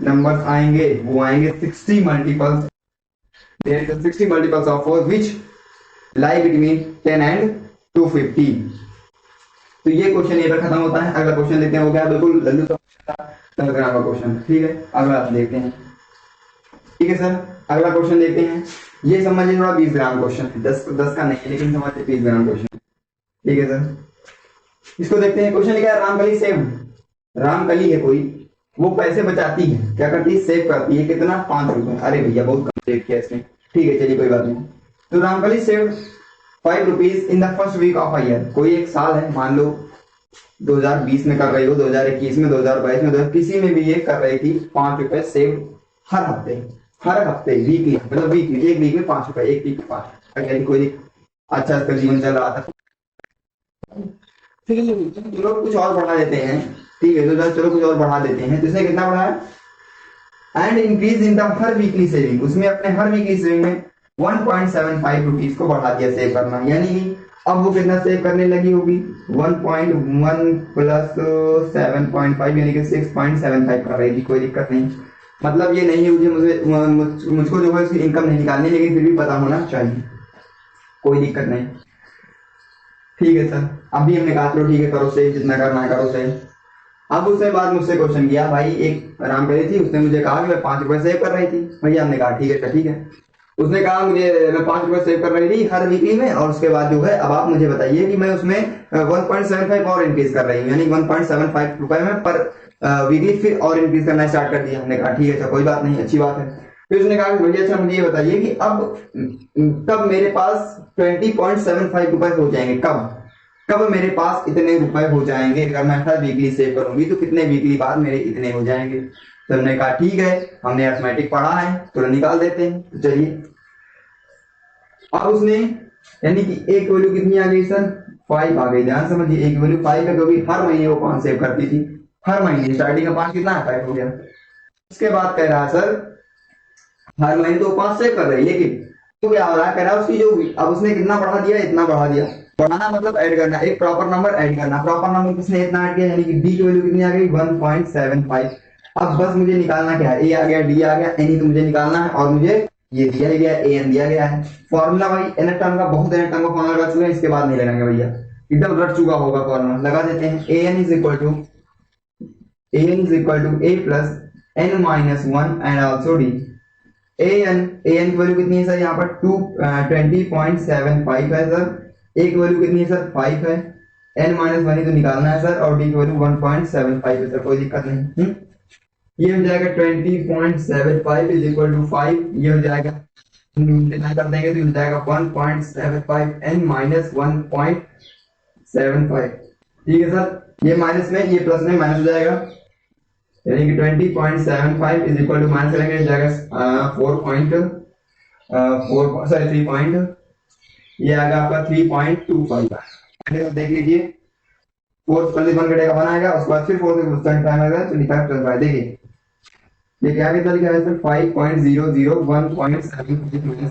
नंबर्स आएंगे, वो आएंगे 60 multiples, there is 60 multiples of 4 which lie between 10 and 250। तो ये क्वेश्चन ये पर खत्म होता है। अगला क्वेश्चन लेते हैं, हो गया बिल्कुल लल्लू संग्राम का क्वेश्चन। ठीक है, अगला देखते हैं। ठीक है सर, अगला क्वेश्चन देखते हैं, ये समझिए थोड़ा 20 ग्राम क्वेश्चन है, 10 का नहीं है, लेकिन समझिए 20 ग्राम क्वेश्चन। ठीक है सर, इसको देखते हैं। क्वेश्चन लिखा है रामकली सेव, रामकली है कोई, वो पैसे बचाती है, क्या करती है सेव करती है, कितना 5 रुपए, अरे भैया बहुत कम सेव किया इसने, ठीक है चलिए कोई बात नहीं। तो Ramkali save 5 rupees in the first week of a year, कोई एक साल है, मान लो 2020 में कर रही हो, 2021 में, 2022 में, किसी में भी ये कर रही थी 5 रुपए सेव हर हफ्ते वीकली, मतलब वीकली, एक वीक में 5 रुपए, एक वीक में 5 रुपए, कोई अच्छा इसका जीवन चल रहा था। चलो कुछ और बढ़ा देते हैं, ठीक है, तो चलो कुछ और बढ़ा देते हैं। तो इसने कितना बढ़ाया, and increase in the her weekly saving, उसमें अपने हर वीकली सेविंग में 1.75 रुपीज को बढ़ा दिया सेव करना, यानी कि अब वो कितना सेव करने लगी होगी, 1.1 प्लस 7.5 यानी कि 6.75 कर रही थी। कोई दिक्कत नहीं, मतलब ये नहीं है मुझको जो है उसकी इनकम नहीं निकालनी, लेकिन फिर भी पता होना चाहिए, कोई दिक्कत नहीं। ठीक है सर, अभी हमने कहा चलो ठीक है करो सेव, जितना करना है करो सेव। अब उसके बाद मुझसे क्वेश्चन किया, भाई एक आराम करी थी, उसने मुझे कहा कि मैं 5 रुपए सेव कर रही थी। भैया हमने कहा ठीक है ठीक है। उसने कहा मुझे मैं 5 रुपए सेव कर रही थी हर वीकली में, और उसके बाद जो है अब आप मुझे बताइए कि मैं उसमें 1.75 और इंक्रीज कर रही हूँ, यानी 1.75 रुपए में पर वीकली फिर और इंक्रीज करना स्टार्ट कर दिया। हमने कहा ठीक है अच्छा कोई बात नहीं, अच्छी बात है। फिर उसने कहा भैया अच्छा मुझे ये बताइए कि अब कब मेरे पास 20.75 रुपए हो जाएंगे, कब कब मेरे पास इतने रुपए हो जाएंगे, अगर मैं हर वीकली सेव करूंगी तो कितने वीकली बाद मेरे इतने हो जाएंगे। तो हमने कहा ठीक है, हमने अर्थमेटिक पढ़ा है तो निकाल देते हैं। तो चलिए, अब उसने यानी कि एक वैल्यू कितनी आ गई सर, 5 आ गई। ध्यान समझिए, एक वैल्यू 5 है क्योंकि हर महीने वो 5 सेव करती थी, हर महीने स्टार्टिंग का 5 कितना है, 5 हो गया। उसके बाद कह रहा है सर हर महीने तो 5 सेव कर रही है, लेकिन तो क्या हो रहा है, कह रहा है उसकी जो अब उसने कितना बढ़ा दिया, इतना बढ़ा दिया। बढ़ाना मतलब ऐड करना, एक प्रॉपर नंबर ऐड करना। प्रॉपर नंबर किसने इतना ऐड किया, यानी कि डी की वैल्यू कितनी आ गई, 1.75। अब बस मुझे निकालना क्या है, ए आ गया, डी आ गया, एन ही तो मुझे निकालना है, और मुझे ये दिया गया है, एन दिया गया है। फॉर्मूला भाई एन टर्म का, बहुत एन टर्म का फॉर्मूला लगा चुके हैं, इसके बाद नहीं लगाएंगे भैया, एकदम रट चुका होगा फॉर्मूला। लगा देते हैं, A N is equal to A plus N minus 1 and also D. N की वैल्यू कितनी है सर, यहाँ पर 20.75 है सर, ए की वैल्यू कितनी है सर, 5 है, एन माइनस 1 ही तो निकालना है सर, और डी की वैल्यू 1.75 है सर, कोई दिक्कत नहीं। ये हो जाएगा 20.75 इज इक्वल टू 5, ये हो जाएगा मल्टीप्लाई कर देंगे तो हो जाएगा 1.75 एन माइनस 1.75। ठीक है सर, ये माइनस में ये प्लस में माइनस हो जाएगा, यानी कि 20.75 इज इक्वल टू माइनस करेंगे जाएगा 3 ये आएगा आपका 3.25। देख लीजिए, 4 से 1 घटेगा 1 आएगा, उसके बाद फिर 4 से 25 आएगा तो लिखा है 25। देखिए ये क्या कितना लिखा है सर, 5.001.7 माइनस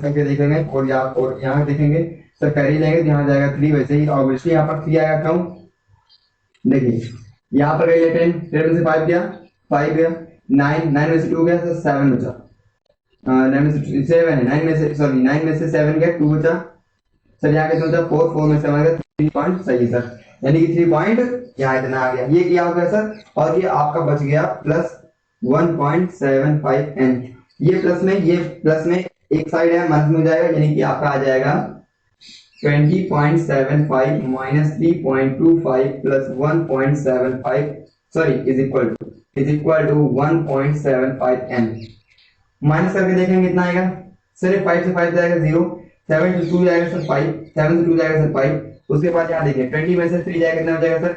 करके देखेंगे, और यहाँ देखेंगे सर कैरी लेंगे तो यहाँ जाएगा 3, वैसे ही ऑब्वियसली यहाँ पर 3 आएगा। क्यों, देखिए यहाँ पर 10 में से 5 गया, 5 गया, 9 में से 2 गया सर, 7 बचा, 9 में से 7 है, 9 में से सॉरी 9 में से 7 गया, 2 बचा सर, यहाँ कितना बचा 4, 4 में से 7 गया 3 पॉइंट, सही है सर, यानी कि 3 पॉइंट यहाँ इतना आ गया। ये क्या हो गया सर, और ये आपका बच गया प्लस 1.75 एन। ये प्लस में एक साइड है माइनस में हो जाएगा, यानी कि आपका आ जाएगा 20.75 minus 3.25 plus 1.75 sorry is equal to 1.75 n. Minus करके देखेंगे कितना आएगा सर, 5 से 5 जाएगा 0, 7 से 2 जाएगा सर 5, 7 से 2 जाएगा सर 5, उसके बाद यहाँ देखिए 20 में से 3 जाएगा कितना हो जाएगा sir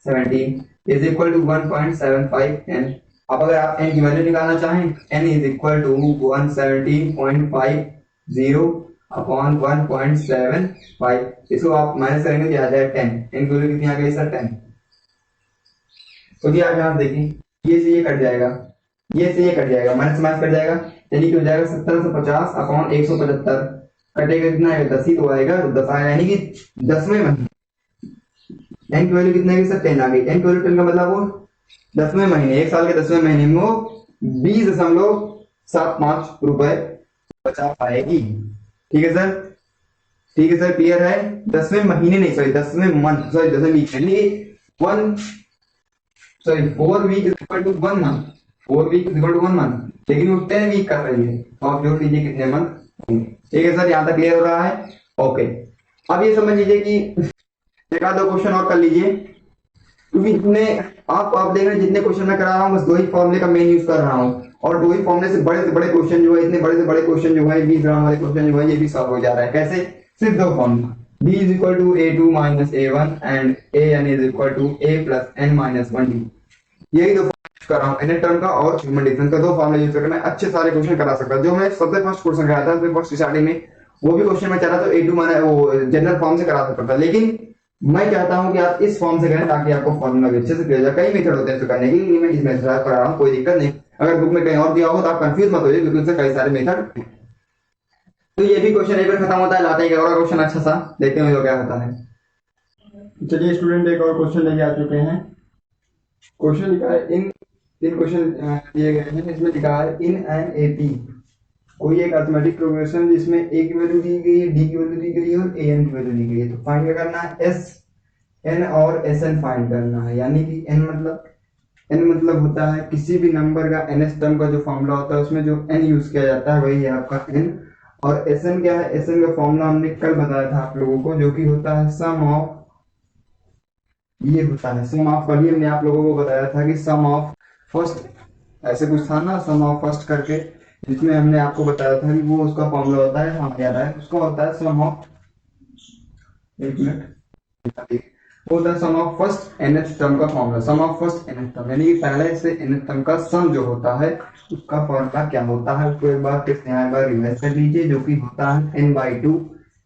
17 is equal to 1.75 n. अब अगर आप n की वैल्यू निकालना चाहें, n is equal to 117.50 upon 1.75, इसको आप माइनस करेंगे तो आ जाएगा 10। n की वैल्यू कितनी आ गई सर 10। तो जी आप यहाँ देखिए, ये से ये कट जाएगा, ये से ये कट जाएगा, माइनस माइनस कट जाएगा, यानी कि हो जाएगा 1750 अपॉन 175, कटेगा कितना आएगा 10 ही तो आएगा, 10 आएगा, यानी कि 10वें महीने n की वैल्यू कितनी आ गई सर 10 आ गई। n की वैल्यू 10 का मतलब वो 10वें महीने, एक साल के 10वें महीने में वो 20.75 रुपए बचा पाएगी। ठीक है सर, ठीक है सर, क्लियर है। 10वें महीने नहीं सॉरी 10वें मंथ सॉरी 10वें वीक, यानी 4 week is equal to 1 month, 4 week is equal to 1 month, लेकिन वो 10 वीक कर रही है, तो आप जोड़ लीजिए कितने मंथ होंगे। ठीक है सर, यहाँ तक क्लियर हो रहा है। ओके, अब ये समझ लीजिए कि एक आध दो क्वेश्चन और कर लीजिए, क्योंकि इतने आप देख रहे हैं जितने क्वेश्चन मैं करा रहा हूँ बस 2 ही फॉर्मूले का मेन यूज कर रहा हूँ, और 2 ही फॉर्मूले से बड़े क्वेश्चन जो है, इतने बड़े से बड़े क्वेश्चन जो है 20 ग्राम वाले क्वेश्चन जो है ये भी सॉल्व हो जा रहा है। कैसे, सिर्फ 2 formula, d is equal to a2 minus a1 and an is equal to a plus n minus 1d। यही 2 फॉर्मूला कर रहा हूँ, एनएट टर्म का और ह्यूमन डिफरेंस का 2 फॉर्मूला यूज करके मैं अच्छे सारे क्वेश्चन करा सकता हूँ। जो मैं सबसे फर्स्ट क्वेश्चन कराया था, फर्स्ट स्टार्टिंग में वो भी क्वेश्चन में चाह रहा था a2 माना वो जनरल फॉर्म से करा सकता था, लेकिन मैं चाहता हूं कि आप इस फॉर्म से करें ताकि आपको फॉर्मूला भी अच्छे से क्लियर हो जाए। कई मेथड होते हैं इसको करने के लिए, मैं इस मेथड से पढ़ा रहा हूँ, कोई दिक्कत नहीं। अगर बुक में कहीं और दिया होगा तो आप कंफ्यूज मत हो जाइए, क्योंकि उससे कई सारे मेथड। तो ये भी क्वेश्चन एक बार खत्म होता है, लाते हैं एक और क्वेश्चन अच्छा सा, देखते हैं तो क्या होता है। चलिए स्टूडेंट, एक और क्वेश्चन लेके आ चुके हैं। क्वेश्चन लिखा है इन तीन क्वेश्चन दिए गए हैं, इसमें लिखा है इन एन एपी कोई एक अर्थमेटिक प्रोग्रेशन जिसमें ए की वैल्यू दी गई है, डी की वैल्यू दी गई है और ए एन की वैल्यू दी गई है। तो फाइंड क्या करना है, एस एन और एस एन फाइंड करना है। यानी कि एन मतलब होता है किसी भी नंबर का एनएस टर्म का जो फॉर्मूला होता है उसमें जो एन यूज किया जाता है वही है आपका एन। और एस एन क्या है, एस एन का फॉर्मूला हमने कल बताया था आप लोगों को, जो कि होता है सम ऑफ, ये होता है सम ऑफ, कल हमने आप लोगों को बताया था कि सम ऑफ फर्स्ट, ऐसे कुछ था ना सम ऑफ फर्स्ट करके, जिसमें हमने आपको बताया था कि वो उसका फॉर्मूला होता है, हाँ याद है, उसका होता है सम ऑफ, एक मिनट, वो होता है sum of first nth term का formula, sum of first nth term, यानी कि पहले से एनएथ टर्म का सम जो होता है उसका फॉर्मूला क्या होता है, उसको एक बार फिर से यहाँ एक बार रिवाइज कर लीजिए, जो कि होता है एन बाई टू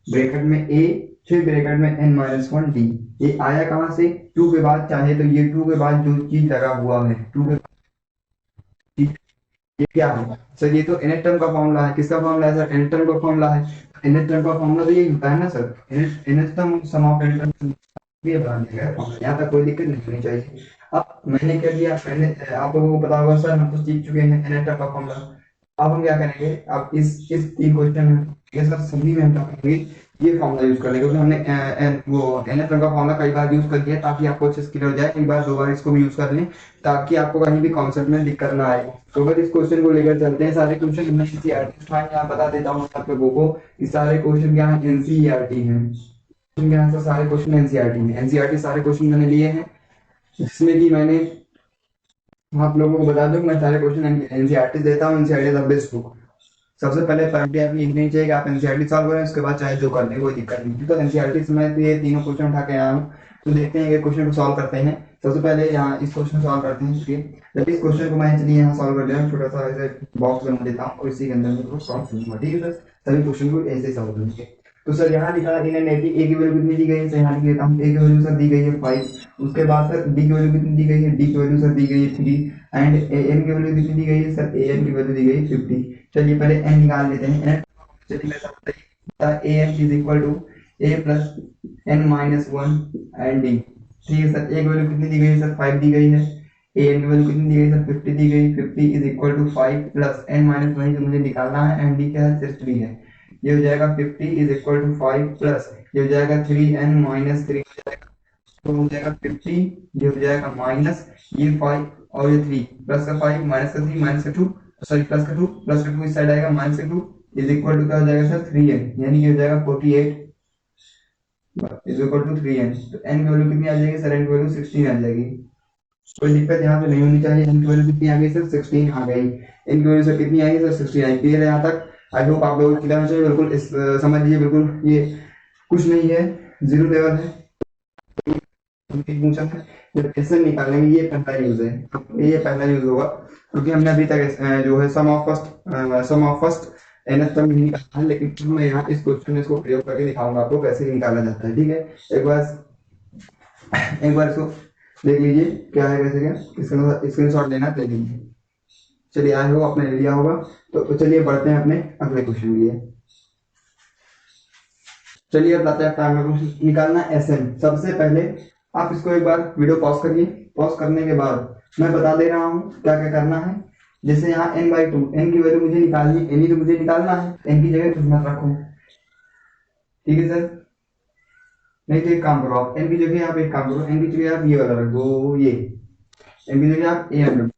ब्रैकेट में ए, फिर ब्रैकेट में एन माइनस वन डी। ये आया कहाँ से, टू के बाद, चाहे तो ये टू के बाद जो चीज लगा हुआ है, टू के बाद ये क्या है सर, ये तो इनट टर्म का फॉर्मूला है। किसका फॉर्मूला है सर, इनट टर्म का फॉर्मूला है। इनट टर्म का फॉर्मूला तो यही होता है ना sir, nth term sum of nth term, ये बता दिया गया, यहाँ तक कोई दिक्कत नहीं होनी चाहिए। अब मैंने क्या किया, मैंने आप लोगों को पता होगा सर, हम तो सीख चुके हैं इनट टर्म का फॉर्मूला। अब हम क्या करेंगे, अब इस तीन क्वेश्चन में ये सर सभी में हम क्या करेंगे, ये फॉर्मूला यूज कर लेंगे, क्योंकि हमने वो एनएफ का फॉर्मूला कई बार यूज कर लिया, ताकि आपको अच्छे से क्लियर हो जाए। एक बार दो बार इसको भी यूज कर लें, ताकि आपको कहीं भी कॉन्सेप्ट में दिक्कत ना आए। तो अगर इस क्वेश्चन को लेकर चलते हैं, सारे क्वेश्चन मैं एनसीईआरटी यहाँ बता देता हूँ आप लोगों को कि सारे क्वेश्चन क्या है, एनसीईआरटी है। क्या है, सारे क्वेश्चन एनसीईआरटी में, एनसीईआरटी सारे क्वेश्चन मैंने लिए हैं, जिसमें कि मैंने आप लोगों को बता दूं, मैं सारे क्वेश्चन एनसीईआरटी देता हूँ, एनसीईआरटी द बेस्ट बुक। सबसे पहले प्रायोरिटी आपकी लिखनी चाहिए कि आप एनसीईआरटी सॉल्व करें, उसके बाद चाहे जो कर लें कोई दिक्कत नहीं। तो एनसीईआरटी से मैं ये तीनों क्वेश्चन उठा के आया हूँ, तो देखते हैं ये क्वेश्चन को सॉल्व करते हैं। सबसे पहले यहाँ इस क्वेश्चन सॉल्व करते हैं। चलिए जब इस क्वेश्चन को मैं चलिए यहाँ सॉल्व कर लिया, छोटा सा ऐसे बॉक्स बना देता हूँ और इसी के अंदर मैं सॉल्व करूंगा, ठीक है सर। सभी क्वेश्चन को ऐसे सॉल्व करेंगे। तो सर यहाँ लिखा है इनएन ए की वैल्यू कितनी दी गई है, यहाँ लिख लेता हूँ, ए की वैल्यू सर दी गई है 5। उसके बाद सर डी की वैल्यू कितनी दी गई है, डी की वैल्यू सर दी गई है 3। एंड ए एन की वैल्यू कितनी दी गई है सर, ए एन की वैल्यू दी गई है 50। चलिए पहले एन निकाल लेते हैं। एन चलिए sir a N is equal to A plus N minus one and d. ठीक है सर, ए की वैल्यू कितनी दी गई है सर, 5 दी गई है। ए एन की वैल्यू कितनी दी गई सर, 50 दी गई। 50 is equal to 5 plus N minus one जो मुझे निकालना है, एंड डी क्या है, 3 है। ये हो जाएगा 50 इज इक्वल टू 5 प्लस ये हो जाएगा 3n माइनस 3 हो जाएगा, तो हो जाएगा 50, ये हो जाएगा माइनस ये 5 और ये 3, प्लस का 5 माइनस का 3 माइनस का 2, सॉरी प्लस का 2, प्लस का 2 इस साइड आएगा, माइनस का 2 इज इक्वल टू क्या हो जाएगा सर 3n, यानी ये हो जाएगा 48 इज इक्वल टू 3n। तो n की वैल्यू कितनी आ जाएगी सर, n की वैल्यू 16 आ जाएगी। कोई दिक्कत यहाँ पे नहीं होनी चाहिए। n की वैल्यू कितनी आ गई सर, 16 आ गई। n की वैल्यू सर कितनी आई सर, 16 आई। क्लियर है यहाँ तक? आई होप आप लोगों को क्लियर होना चाहिए, बिल्कुल समझ लीजिए, बिल्कुल ये कुछ नहीं है, जीरो लेवल है। पूछा है जब कैसे निकालेंगे, ये पहला यूज है, ये पहला यूज होगा, क्योंकि हमने अभी तक जो है sum of first NF term नहीं निकाला है, लेकिन मैं यहाँ इस क्वेश्चन इसको प्रयोग करके दिखाऊंगा आपको कैसे निकाला जाता है। ठीक है, एक बार इसको देख लीजिए क्या है, कैसे क्या, स्क्रीनशॉट लेना ले लीजिए। चलिए आए हो, आपने ले लिया होगा, तो चलिए बढ़ते हैं अपने अगले क्वेश्चन के लिए। चलिए अब लाते हैं अगला क्वेश्चन, निकालना एस एन। सबसे पहले आप इसको एक बार वीडियो पॉज करिए, पॉज करने के बाद मैं बता दे रहा हूँ क्या क्या करना है। जैसे यहाँ n बाई टू, एन की वैल्यू मुझे निकालनी, एन ही तो मुझे निकालना है, एन की जगह कुछ मत रखो, ठीक है सर। नहीं तो एक काम करो, आप एन की जगह आप एक काम करो, एन की जगह आप ये वाला रख दो, ये एन की जगह आप ए एन रख,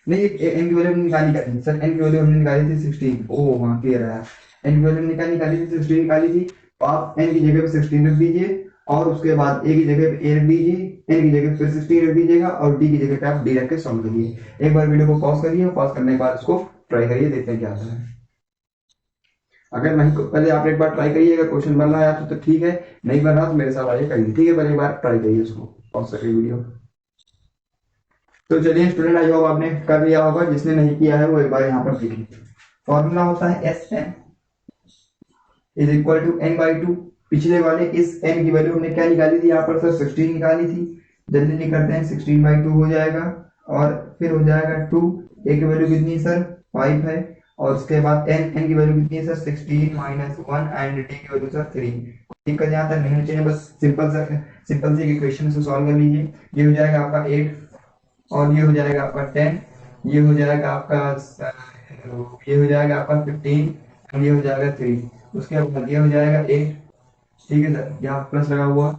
नहीं एन की वैल्यू निकाली करनी सर, एन की वैल्यू हमने निकाली थी 16। ओ हाँ क्लियर है, एन की वैल्यू निकाली थी 16 निकाली थी, तो आप एन की जगह पे 16 रख दीजिए और उसके बाद ए की जगह पे ए रख दीजिए, एन की जगह पे 16 रख दीजिएगा और डी की जगह पे आप डी रख के सॉल्व करिए। एक बार वीडियो को पॉज करिए, पॉज करने के बाद इसको ट्राई करिए, देखते हैं क्या आता है। अगर नहीं पहले आप एक बार ट्राई करिए, अगर क्वेश्चन बन रहा है तो ठीक है, नहीं बन रहा तो मेरे साथ आइए करिए, ठीक है। पहले एक बार ट्राई करिए उसको, पॉज करिए वीडियो। तो चलिए स्टूडेंट, आई होप आपने कर लिया होगा, जिसने नहीं किया है वो एक बार यहाँ पर देखिए। फॉर्मूला होता है s n is equal to n by two पिछले वाले इस n की वैल्यू हमने क्या निकाली थी, यहाँ पर सर 16 निकाली थी। जल्दी करते हैं, 16/2 हो जाएगा और फिर हो जाएगा 2, a की वैल्यू कितनी है सर 5 है, और उसके बाद n की वैल्यू कितनी है सर 16 माइनस 1 एंड d की वैल्यू सर 3। दिक्कत यहाँ तक नहीं होनी चाहिए, बस सिंपल से इक्वेशन से सॉल्व कर लीजिए। ये हो जाएगा आपका 8 और ये हो जाएगा आपका 10, ये हो जाएगा आपका ये हो जाएगा आपका 15 और ये हो जाएगा 3, उसके बाद ये हो जाएगा 8। ठीक है सर, यहाँ प्लस लगा हुआ।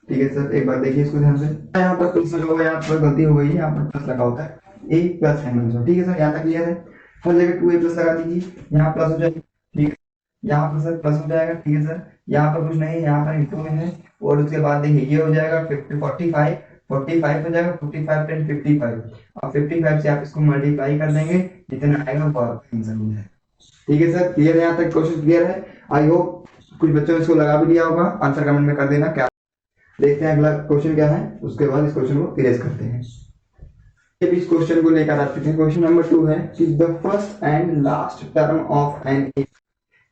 ठीक है सर, एक बार देखिए इसको ध्यान से, यहाँ पर प्लस लगा हुआ है, यहाँ पर गलती हो गई है, यहाँ पर प्लस लगा होता है a प्लस है। ठीक है सर, यहाँ तक क्लियर है। हर जगह 2a प्लस लगा दीजिए, यहाँ प्लस हो जाएगा। ठीक है, यहाँ पर सर प्लस हो जाएगा। ठीक है सर, यहाँ पर कुछ नहीं, यहाँ पर इंटू में है, और उसके बाद देखिए ये हो जाएगा 45 हो जाएगा, 45 10 55, और 55 से आप इसको मल्टीप्लाई कर देंगे, जितना आएगा वो आपका आंसर हो जाएगा। ठीक है सर, क्लियर है, यहाँ तक क्वेश्चन क्लियर है। आई होप कुछ बच्चों ने इसको लगा भी लिया होगा। आंसर कमेंट में कर देना। क्या देखते हैं अगला क्वेश्चन क्या है, उसके बाद इस क्वेश्चन को इरेज करते हैं। इस क्वेश्चन को लेकर आ चुके हैं। क्वेश्चन नंबर 2 है कि the first and last term of n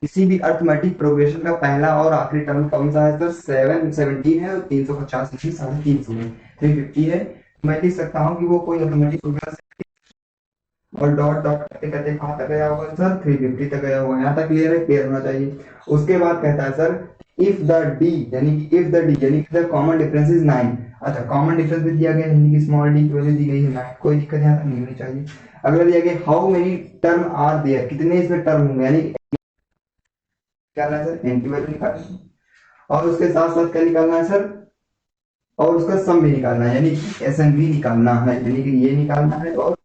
किसी भी अर्थमेटिक प्रोग्रेशन का पहला और आखिरी टर्म कौन सा है? तो 17 है और 350 नहीं, 350 है, 350 है। मैं लिख सकता हूँ कि वो कोई अर्थमेटिक प्रोग्रेशन और डॉट डॉट करते करते कहाँ तक गया होगा सर? 350 तक गया होगा। यहाँ तक क्लियर है? क्लियर होना चाहिए। उसके बाद कहता है सर इफ द डी यानी कि द कॉमन डिफरेंस इज 9। अच्छा, कॉमन डिफरेंस भी दिया गया यानी कि स्मॉल डी की वैल्यू दी गई है 9, कोई दिक्कत यहाँ तक नहीं होनी चाहिए। अगला दिया गया how many term are there, कितने इसमें टर्म होंगे, यानी निकालना है सर, एन की वैल्यू निकालना है, और उसके साथ साथ क्या निकालना है सर, और उसका सम भी निकालना है, यानी एस एन भी निकालना है, यानी कि ये निकालना है और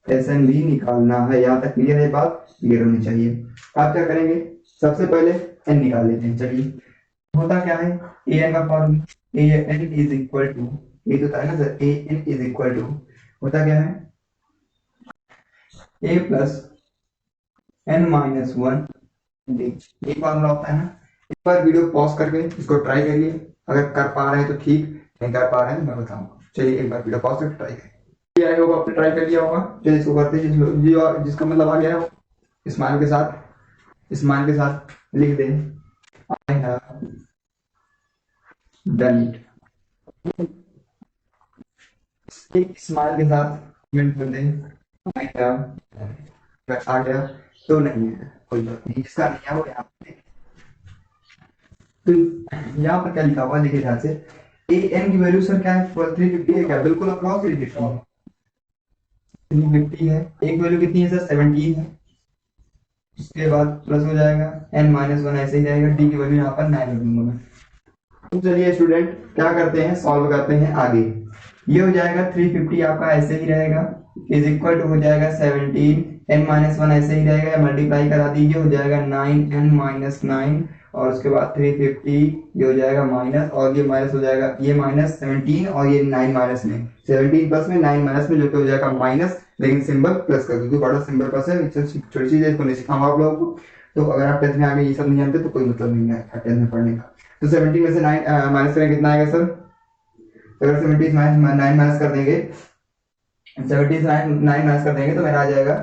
एस एन भी निकालना है। यहाँ तक क्लियर है? बात क्लियर होनी चाहिए। आप क्या करेंगे, सबसे पहले एन निकाल लेते हैं। चलिए, होता क्या है, ए एन का formula a N is equal to, ये तो था ना sir, a N is equal to होता क्या है, ए प्लस एन माइनस 1 ये फॉर्मूला होता है ना। एक बार वीडियो पॉज करके इसको ट्राई करिए, अगर कर पा रहे हैं तो ठीक, नहीं कर पा रहे हैं तो मैं बताऊंगा। चलिए एक बार वीडियो पॉज करके ट्राई करिए। आई होप आपने ट्राई कर लिया होगा। चलिए इसको करते हैं, जिसका मतलब आ गया है वो स्माइल के साथ लिख दें, आई हैव डन इट। एक स्माइल के साथ कमेंट कर दें, आई हैव आ गया तो नहीं है, कोई बात नहीं, जिसका नहीं है वो यहाँ पे। तो यहाँ पर क्या लिखा हुआ है देखिए ध्यान से, ए एन की वैल्यू सर क्या है, 350 है क्या? बिल्कुल अप्रॉक्स 350 है। एक वैल्यू कितनी है सर? 17 है। उसके बाद प्लस हो जाएगा एन माइनस 1 ऐसे ही रहेगा, डी की वैल्यू यहाँ पर 9 रख दूंगा मैं। तो चलिए स्टूडेंट क्या करते हैं, सॉल्व करते हैं आगे। ये हो जाएगा 350 आपका ऐसे ही रहेगा, इज इक्वल टू हो जाएगा 17 एन माइनस 1 ऐसे ही रहेगा, मल्टीप्लाई करा दीजिए हो जाएगा 9 एन माइनस 9, और उसके बाद 350 ये हो जाएगा माइनस, और ये माइनस हो जाएगा, ये माइनस 17 और ये 9 माइनस में, 17 प्लस में 9 माइनस में, जो कि हो जाएगा माइनस, लेकिन सिंबल प्लस कर दो, बड़ा सिंबल प्लस है। छोटी चीज इसको नहीं सिखाऊंगा आप लोगों को, तो अगर आप 10th में आगे ये सब नहीं जानते तो कोई मतलब नहीं है 10th में पढ़ने का। तो 17 में से 9 माइनस करें कितना आएगा सर? अगर 17 9 माइनस कर देंगे, 17 से 9 माइनस कर देंगे तो मेरा आ जाएगा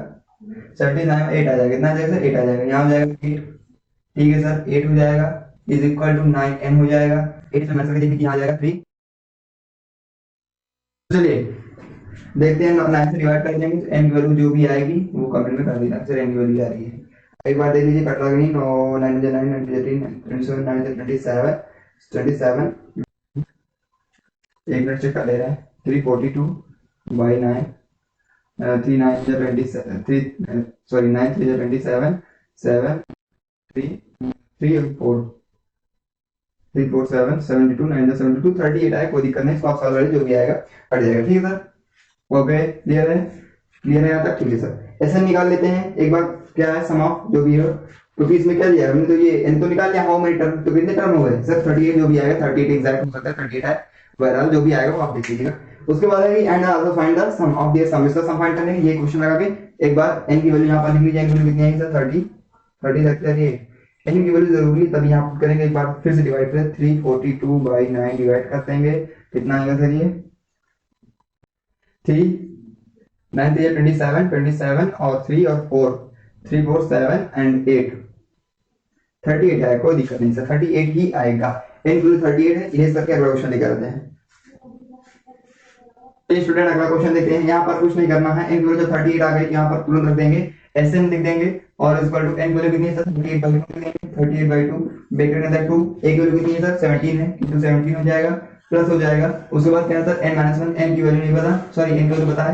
17 9 8 आ जाएगा, कितना आ जाएगा सर? 8 आ जाएगा, यहाँ हो जाएगा 8। ठीक है सर, 8 हो जाएगा इज इक्वल टू 9 एन हो जाएगा, 8 से माइनस करके देखिए यहाँ आ जाएगा 3। चलिए देखते हैं, 9 से डिवाइड कर देंगे तो एन की वैल्यू जो भी आएगी वो कमेंट में कर देना सर, एन की वैल्यू आ रही है। एक बार देख लीजिए, कट लग नहीं, 9 9 9 9 27 9 27 27, एक मिनट से कर ले रहा है, 342 बाई 9, 3 9 27 3 सॉरी 9 3 27 7 3 3 और 4 3 4 7 72 9 72 38 आए, कोई दिक्कत नहीं, इसको आप सॉल्व करिए, जो भी आएगा कट जाएगा। ठीक है सर, ओके, क्लियर है? क्लियर है यहाँ तक? ठीक है सर, ऐसे निकाल लेते हैं एक बार, क्या है सम ऑफ जो भी हो, क्योंकि इसमें क्या लिया हमने, तो ये एन तो निकाल लिया, हाउ मेनी टर्म, तो कितने टर्म हो गए सर? 38, जो भी आएगा 38 एग्जैक्ट हो सकता है, 38 है, बहरहाल जो भी आएगा वो आप देख लीजिएगा। उसके बाद है and also find the sum of their sum, इसका सम फाइंड करने के लिए ये क्वेश्चन लगा के एक बार एन की वैल्यू यहाँ पर लिख लीजिए, एन की वैल्यू कितनी आएगी सर? 30 38, एन की वैल्यू जरूरी, तभी यहाँ पुट करेंगे, एक बार फिर से डिवाइड करें, 342 बाई 9 डिवाइड कर देंगे, कितना आएगा सर? ये 3 9 27 27 और 3 और 4 3 4 7 एंड 8 38 है, कोई दिक्कत नहीं सर, 38 ही आएगा। n की वैल्यू 38 है, इरेज करके अगला क्वेश्चन लेकर आते हैं। तो स्टूडेंट अगला क्वेश्चन देखते हैं। यहाँ पर कुछ नहीं करना है, n की वैल्यू 38 आ गई, यहाँ पर तुरंत रख देंगे, Sn लिख देंगे और इक्वल टू n की वैल्यू कितनी है सर, 38/2 ब्रैकेट के अंदर 2, a की वैल्यू कितनी है सर 17 है, तो 17 हो जाएगा, प्लस हो जाएगा, उसके बाद क्या है सर n-1, n की वैल्यू नहीं पता, सॉरी n की वैल्यू पता है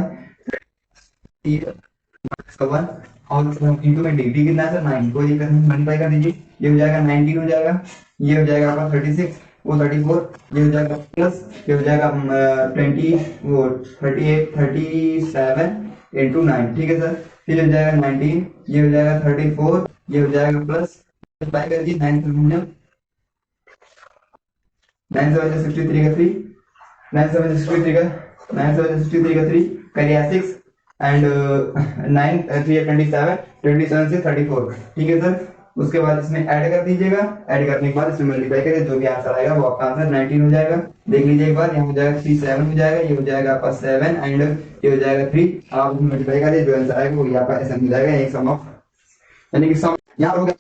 1 और इंटू में डी कितना है सर 9, कोई दिक्कत नहीं, मल्टीप्लाई कर दीजिए, ये हो जाएगा 19 हो जाएगा, ये हो जाएगा आपका 36, वो 34, ये हो जाएगा प्लस, ये हो जाएगा 20 वो 38 37 इंटू 9, ठीक है सर, फिर हो जाएगा 19, ये हो जाएगा 34, ये हो जाएगा प्लस, मल्टीप्लाई कर दीजिए 9 से 9 7 63 का 3, 9 7 63 का 9 7 63 का 3 करिए 6 एंड 9 3 27 27 से 34, ठीक है सर। उसके बाद इसमें ऐड कर दीजिएगा, ऐड करने के बाद इसमें मल्टीप्लाई करें, जो भी आंसर आएगा वो आपका आंसर 19 हो जाएगा। देख लीजिए एक बार, यहाँ हो जाएगा 3 7 हो जाएगा, ये हो जाएगा आपका 7 एंड ये हो जाएगा 3, आप इसमें मल्टीप्लाई करें, जो आंसर आएगा वो यहाँ पर ऐसा हो जाएगा, एक सम ऑफ, यानी कि सम यहाँ हो गया।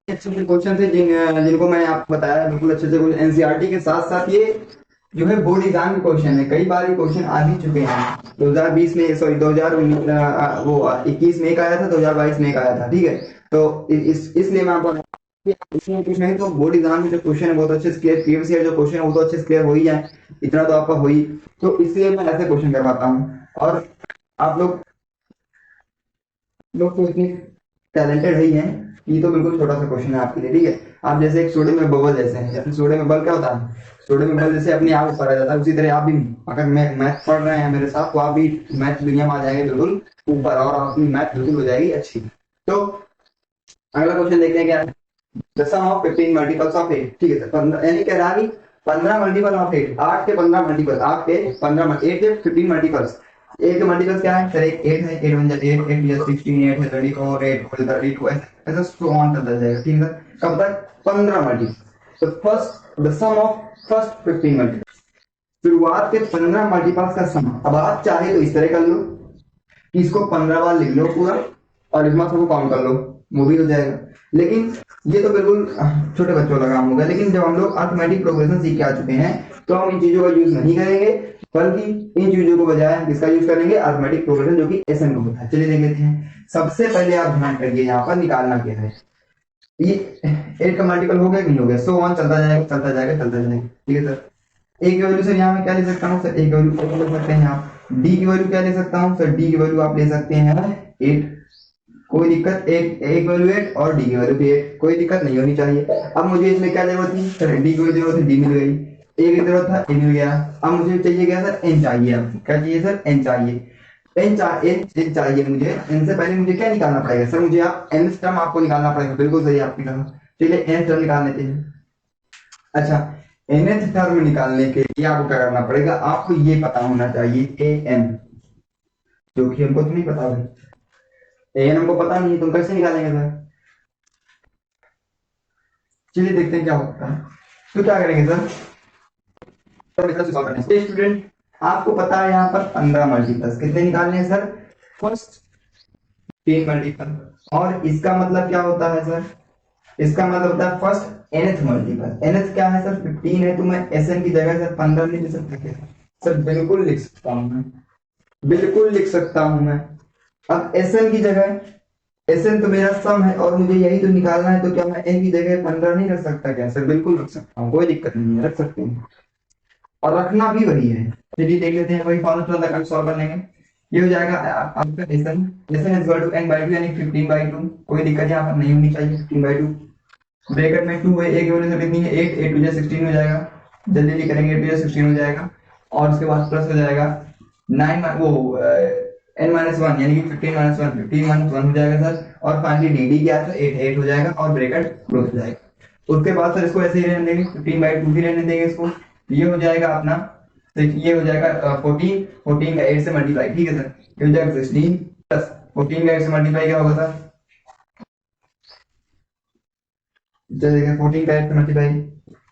अच्छे क्वेश्चन थे जिनको मैंने आपको बताया, बिल्कुल अच्छे से क्वेश्चन एनसीईआरटी के साथ साथ ये जो है बोर्ड एग्जाम के क्वेश्चन है, कई बार ये क्वेश्चन आ भी चुके हैं। 2020 में, सॉरी 2019 वो 21 में एक आया था, 2022 में एक आया था, ठीक है। तो इसलिए मैं आपको इसमें कुछ नहीं, तो बोर्ड एग्जाम में जो क्वेश्चन है बहुत अच्छे से क्लियर, प्रीवियस ईयर जो क्वेश्चन है वो तो अच्छे से क्लियर हो ही जाए, इतना तो आपका हो ही, तो इसलिए मैं ऐसे क्वेश्चन करवाता हूँ। और आप लोग तो इतने टैलेंटेड ही हैं, ये तो बिल्कुल छोटा सा क्वेश्चन है आपके लिए, ठीक है। आप जैसे एक सोडे में बबल जैसे हैं, जैसे सोडे में बल क्या होता है, सोडे में बल जैसे अपने आप ऊपर आ जाता है, उसी तरह आप भी अगर मैथ पढ़ रहे हैं मेरे साथ, तो आप भी मैथ दुनिया में आ जाएंगे बिल्कुल ऊपर, और आपकी मैथ बिल्कुल हो जाएगी अच्छी। तो अगला क्वेश्चन देखते हैं क्या है, the sum of 15 multiples of 8, ठीक है सर, 15 यानी कह रहा है 15 मल्टीपल ऑफ 8, 8 के 15 मल्टीपल, 8 के 15 8 के 15 मल्टीपल्स, 8 के मल्टीपल्स क्या है सर, एक 8 है, 8 1 जा 8, 8 जा 16, 8 है 34, 8 4 32, ऐसा सो ऑन चलता जाएगा, ठीक है। कब तक 15 मल्टीपल, तो first the sum of first 15 multiple, शुरुआत के 15 मल्टीपल्स का सम। अब आप चाहे तो इस तरह कर लो कि इसको 15 बार लिख लो पूरा और इसमें सबको काउंट कर लो, वो भी हो जाएगा, लेकिन ये तो बिल्कुल छोटे बच्चों का काम होगा। लेकिन जब हम लोग अर्थमेटिक प्रोग्रेशन सीख के आ चुके हैं, तो हम इन चीजों का यूज नहीं करेंगे, बल्कि इन चीजों को बजाय किसका यूज करेंगे, अर्थमेटिक प्रोग्रेशन, जो कि एसएन को होता है। चलिए देख लेते हैं। सबसे पहले आप ध्यान करिए, यहाँ पर निकालना क्या है, ये 8 का मल्टीपल हो गया कि नहीं हो गया, सो ऑन चलता जाएगा चलता जाएगा चलता जाएगा, ठीक है सर। ए की वैल्यू सर यहाँ मैं क्या ले सकता हूँ सर, ए की वैल्यू ले सकते हैं आप, डी की वैल्यू क्या ले सकता हूँ सर, डी की वैल्यू आप ले सकते हैं 8, कोई दिक्कत, एक वैल्यू 8 और डी की वैल्यू भी 8, कोई दिक्कत नहीं होनी चाहिए। अब मुझे इसमें क्या जरूरत थी सर, डी की जरूरत है, डी मिल गई, ए की जरूरत था, ए मिल गया। अब मुझे चाहिए क्या सर, एन चाहिए, अब क्या चाहिए सर, एन चाहिए, एन चाहिए मुझे। एन से पहले मुझे क्या निकालना पड़ेगा सर, मुझे आप एन टर्म आपको निकालना पड़ेगा, बिल्कुल सही आपकी तरह। चलिए एन टर्म निकाल लेते हैं। अच्छा, nth टर्म निकालने के लिए आपको क्या करना पड़ेगा, आपको ये पता होना चाहिए ए एन, जो कि हमको तो नहीं पता भाई, ए एन हमको पता नहीं, तुम कैसे निकालेंगे सर। चलिए देखते हैं क्या होता है। तो क्या करेंगे सर, स्टूडेंट आपको पता है यहाँ पर 15 मल्टीपल्स कितने निकालने हैं सर, फर्स्ट 3 मल्टीपल, और इसका मतलब क्या होता है सर, इसका मतलब होता है फर्स्ट nth मल्टीपल। nth क्या है सर, 15 है, तो मैं एसएन की जगह सर 15 नहीं लिख सकता क्या सर, बिल्कुल लिख सकता हूं मैं, बिल्कुल लिख सकता हूं मैं। अब एसएन की जगह, एसएन तो मेरा सम है और मुझे यही तो निकालना है, तो क्या मैं एन की जगह 15 नहीं रख सकता क्या सर, बिल्कुल रख सकता हूँ, कोई दिक्कत नहीं है, रख सकते हैं, और रखना भी वही है। चलिए देख लेते हैं, वही फॉर्मूला सॉल्व कर लेंगे। ये हो जाएगा आपका s n, s n is equal to n by 2 यानी 15/2, कोई दिक्कत यहाँ पर नहीं होनी चाहिए, 15/2, ब्रैकेट में 2 है, एक वैल्यू से कितनी है 8, 8 टू 16 हो जाएगा, जल्दी जल्दी करेंगे, 8 टू 16 हो जाएगा, और उसके बाद प्लस हो जाएगा 9 वो n-1 यानी कि 15 - 1 15 - 1 हो जाएगा सर, और फाइनली डी क्या है 8 हो जाएगा, और ब्रैकेट क्लोज हो जाएगा। उसके बाद सर इसको ऐसे ही रहने देंगे, 15/2 ही रहने देंगे इसको, ये हो जाएगा अपना, ये हो जाएगा 14 का 8 से मल्टीप्लाई, ठीक है सर, ये हो जाएगा 16 प्लस 14 का 8 से मल्टीप्लाई क्या होगा सर, चलिए 14 का 8 से मल्टीप्लाई,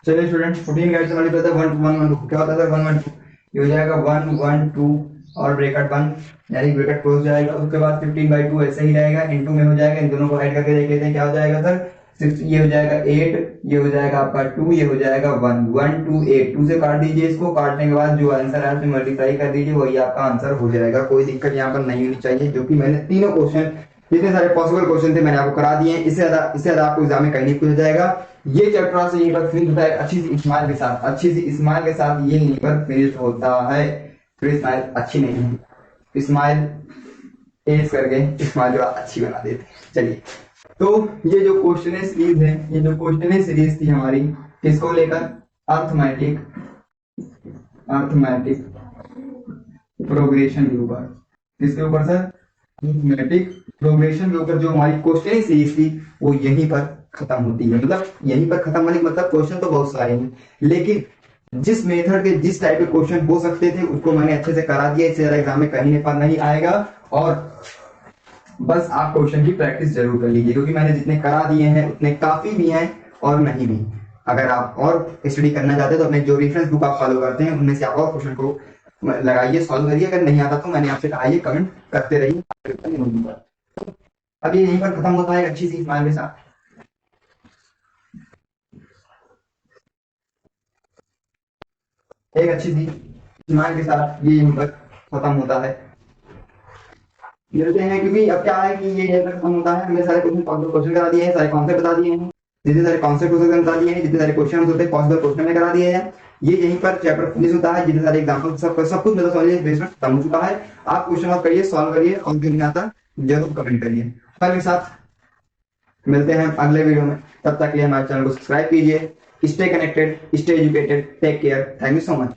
चलिए स्टूडेंट 14 का 8 से मल्टीप्लाई होता है 1 1 1 क्या होता है सर, 1 1 2, ये हो जाएगा 1 1 2 और ब्रैकेट बंद, यानी ब्रैकेट क्लोज जाएगा। उसके बाद 15/2 ऐसे ही रहेगा, इनटू में हो जाएगा। इन दोनों को ऐड करके देख लेते हैं क्या हो जाएगा सर। 6 ये हो जाएगा 8, ये हो जाएगा आपका 2, ये हो जाएगा 1, 1 2 8, 2 से काट दीजिए इसको। काटने के बाद जो आंसर है उसमें मल्टीप्लाई कर दीजिए, वही आपका आंसर हो जाएगा। कोई दिक्कत यहाँ पर नहीं होनी चाहिए, जो कि मैंने तीनों क्वेश्चन, जितने सारे पॉसिबल क्वेश्चन थे मैंने आपको करा दिए हैं। इससे ज्यादा आपको एग्जाम में कहीं नहीं पूछा जाएगा। ये चैप्टर से यहीं पर फिनिश होता है अच्छी सी स्माइल के साथ, अच्छी सी स्माइल के साथ ये यहीं पर फिनिश होता है। फिर स्माइल अच्छी नहीं है, स्माइल तेज करके स्माइल जो अच्छी बना देते हैं। चलिए, तो ये जो क्वेश्चन सीरीज है, ये जो क्वेश्चन सीरीज थी हमारी, किसको लेकर, अर्थमेटिक, अर्थमेटिक प्रोग्रेशन के ऊपर। किसके ऊपर सर, अर्थमेटिक प्रोग्रेशन के ऊपर। जो हमारी क्वेश्चन सीरीज थी वो यहीं पर खत्म होती है। मतलब यहीं पर खत्म होने का मतलब क्वेश्चन तो बहुत सारे हैं, लेकिन जिस मेथड के, जिस टाइप के क्वेश्चन हो सकते थे उसको मैंने अच्छे से करा दिया। इससे ज्यादा एग्जाम में कहीं पर नहीं आएगा। और बस आप क्वेश्चन की प्रैक्टिस जरूर कर लीजिए, क्योंकि मैंने जितने करा दिए हैं उतने काफी भी हैं और नहीं भी। अगर आप और स्टडी करना चाहते हैं तो अपने जो रेफरेंस बुक आप फॉलो करते हैं उनमें से आप और क्वेश्चन को लगाइए, सॉल्व करिए। अगर नहीं आता तो मैंने आपसे कहा ये कमेंट करते रहिए। अब ये यहीं पर खत्म होता है अच्छी सी स्माइल के साथ। एक अच्छी सी स्माइल के साथ ये यहीं पर खत्म होता है। मिलते हैं, क्योंकि अब क्या है कि ये यहीं पर खत्म होता है। हमने सारे क्वेश्चन करा दिए हैं, सारे कॉन्सेप्ट बता दिए हैं, जितने सारे कॉन्सेप्ट हो सकते हैं बता दिए हैं, जितने सारे क्वेश्चन होते हैं पॉसिबल क्वेश्चन में करा दिए हैं। ये यहीं पर चैप्टर फिनिश होता है। जितने सारे एग्जांपल सब कुछ मतलब समझिए बेस में खत्म हो चुका है। आप क्वेश्चन ऑफ करिए, सॉल्व करिए, और जो नहीं आता जरूर कमेंट करिए। कल के साथ मिलते हैं अगले वीडियो में। तब तक के लिए हमारे चैनल को सब्सक्राइब कीजिए। Stay connected, stay educated, take care, thank you so much.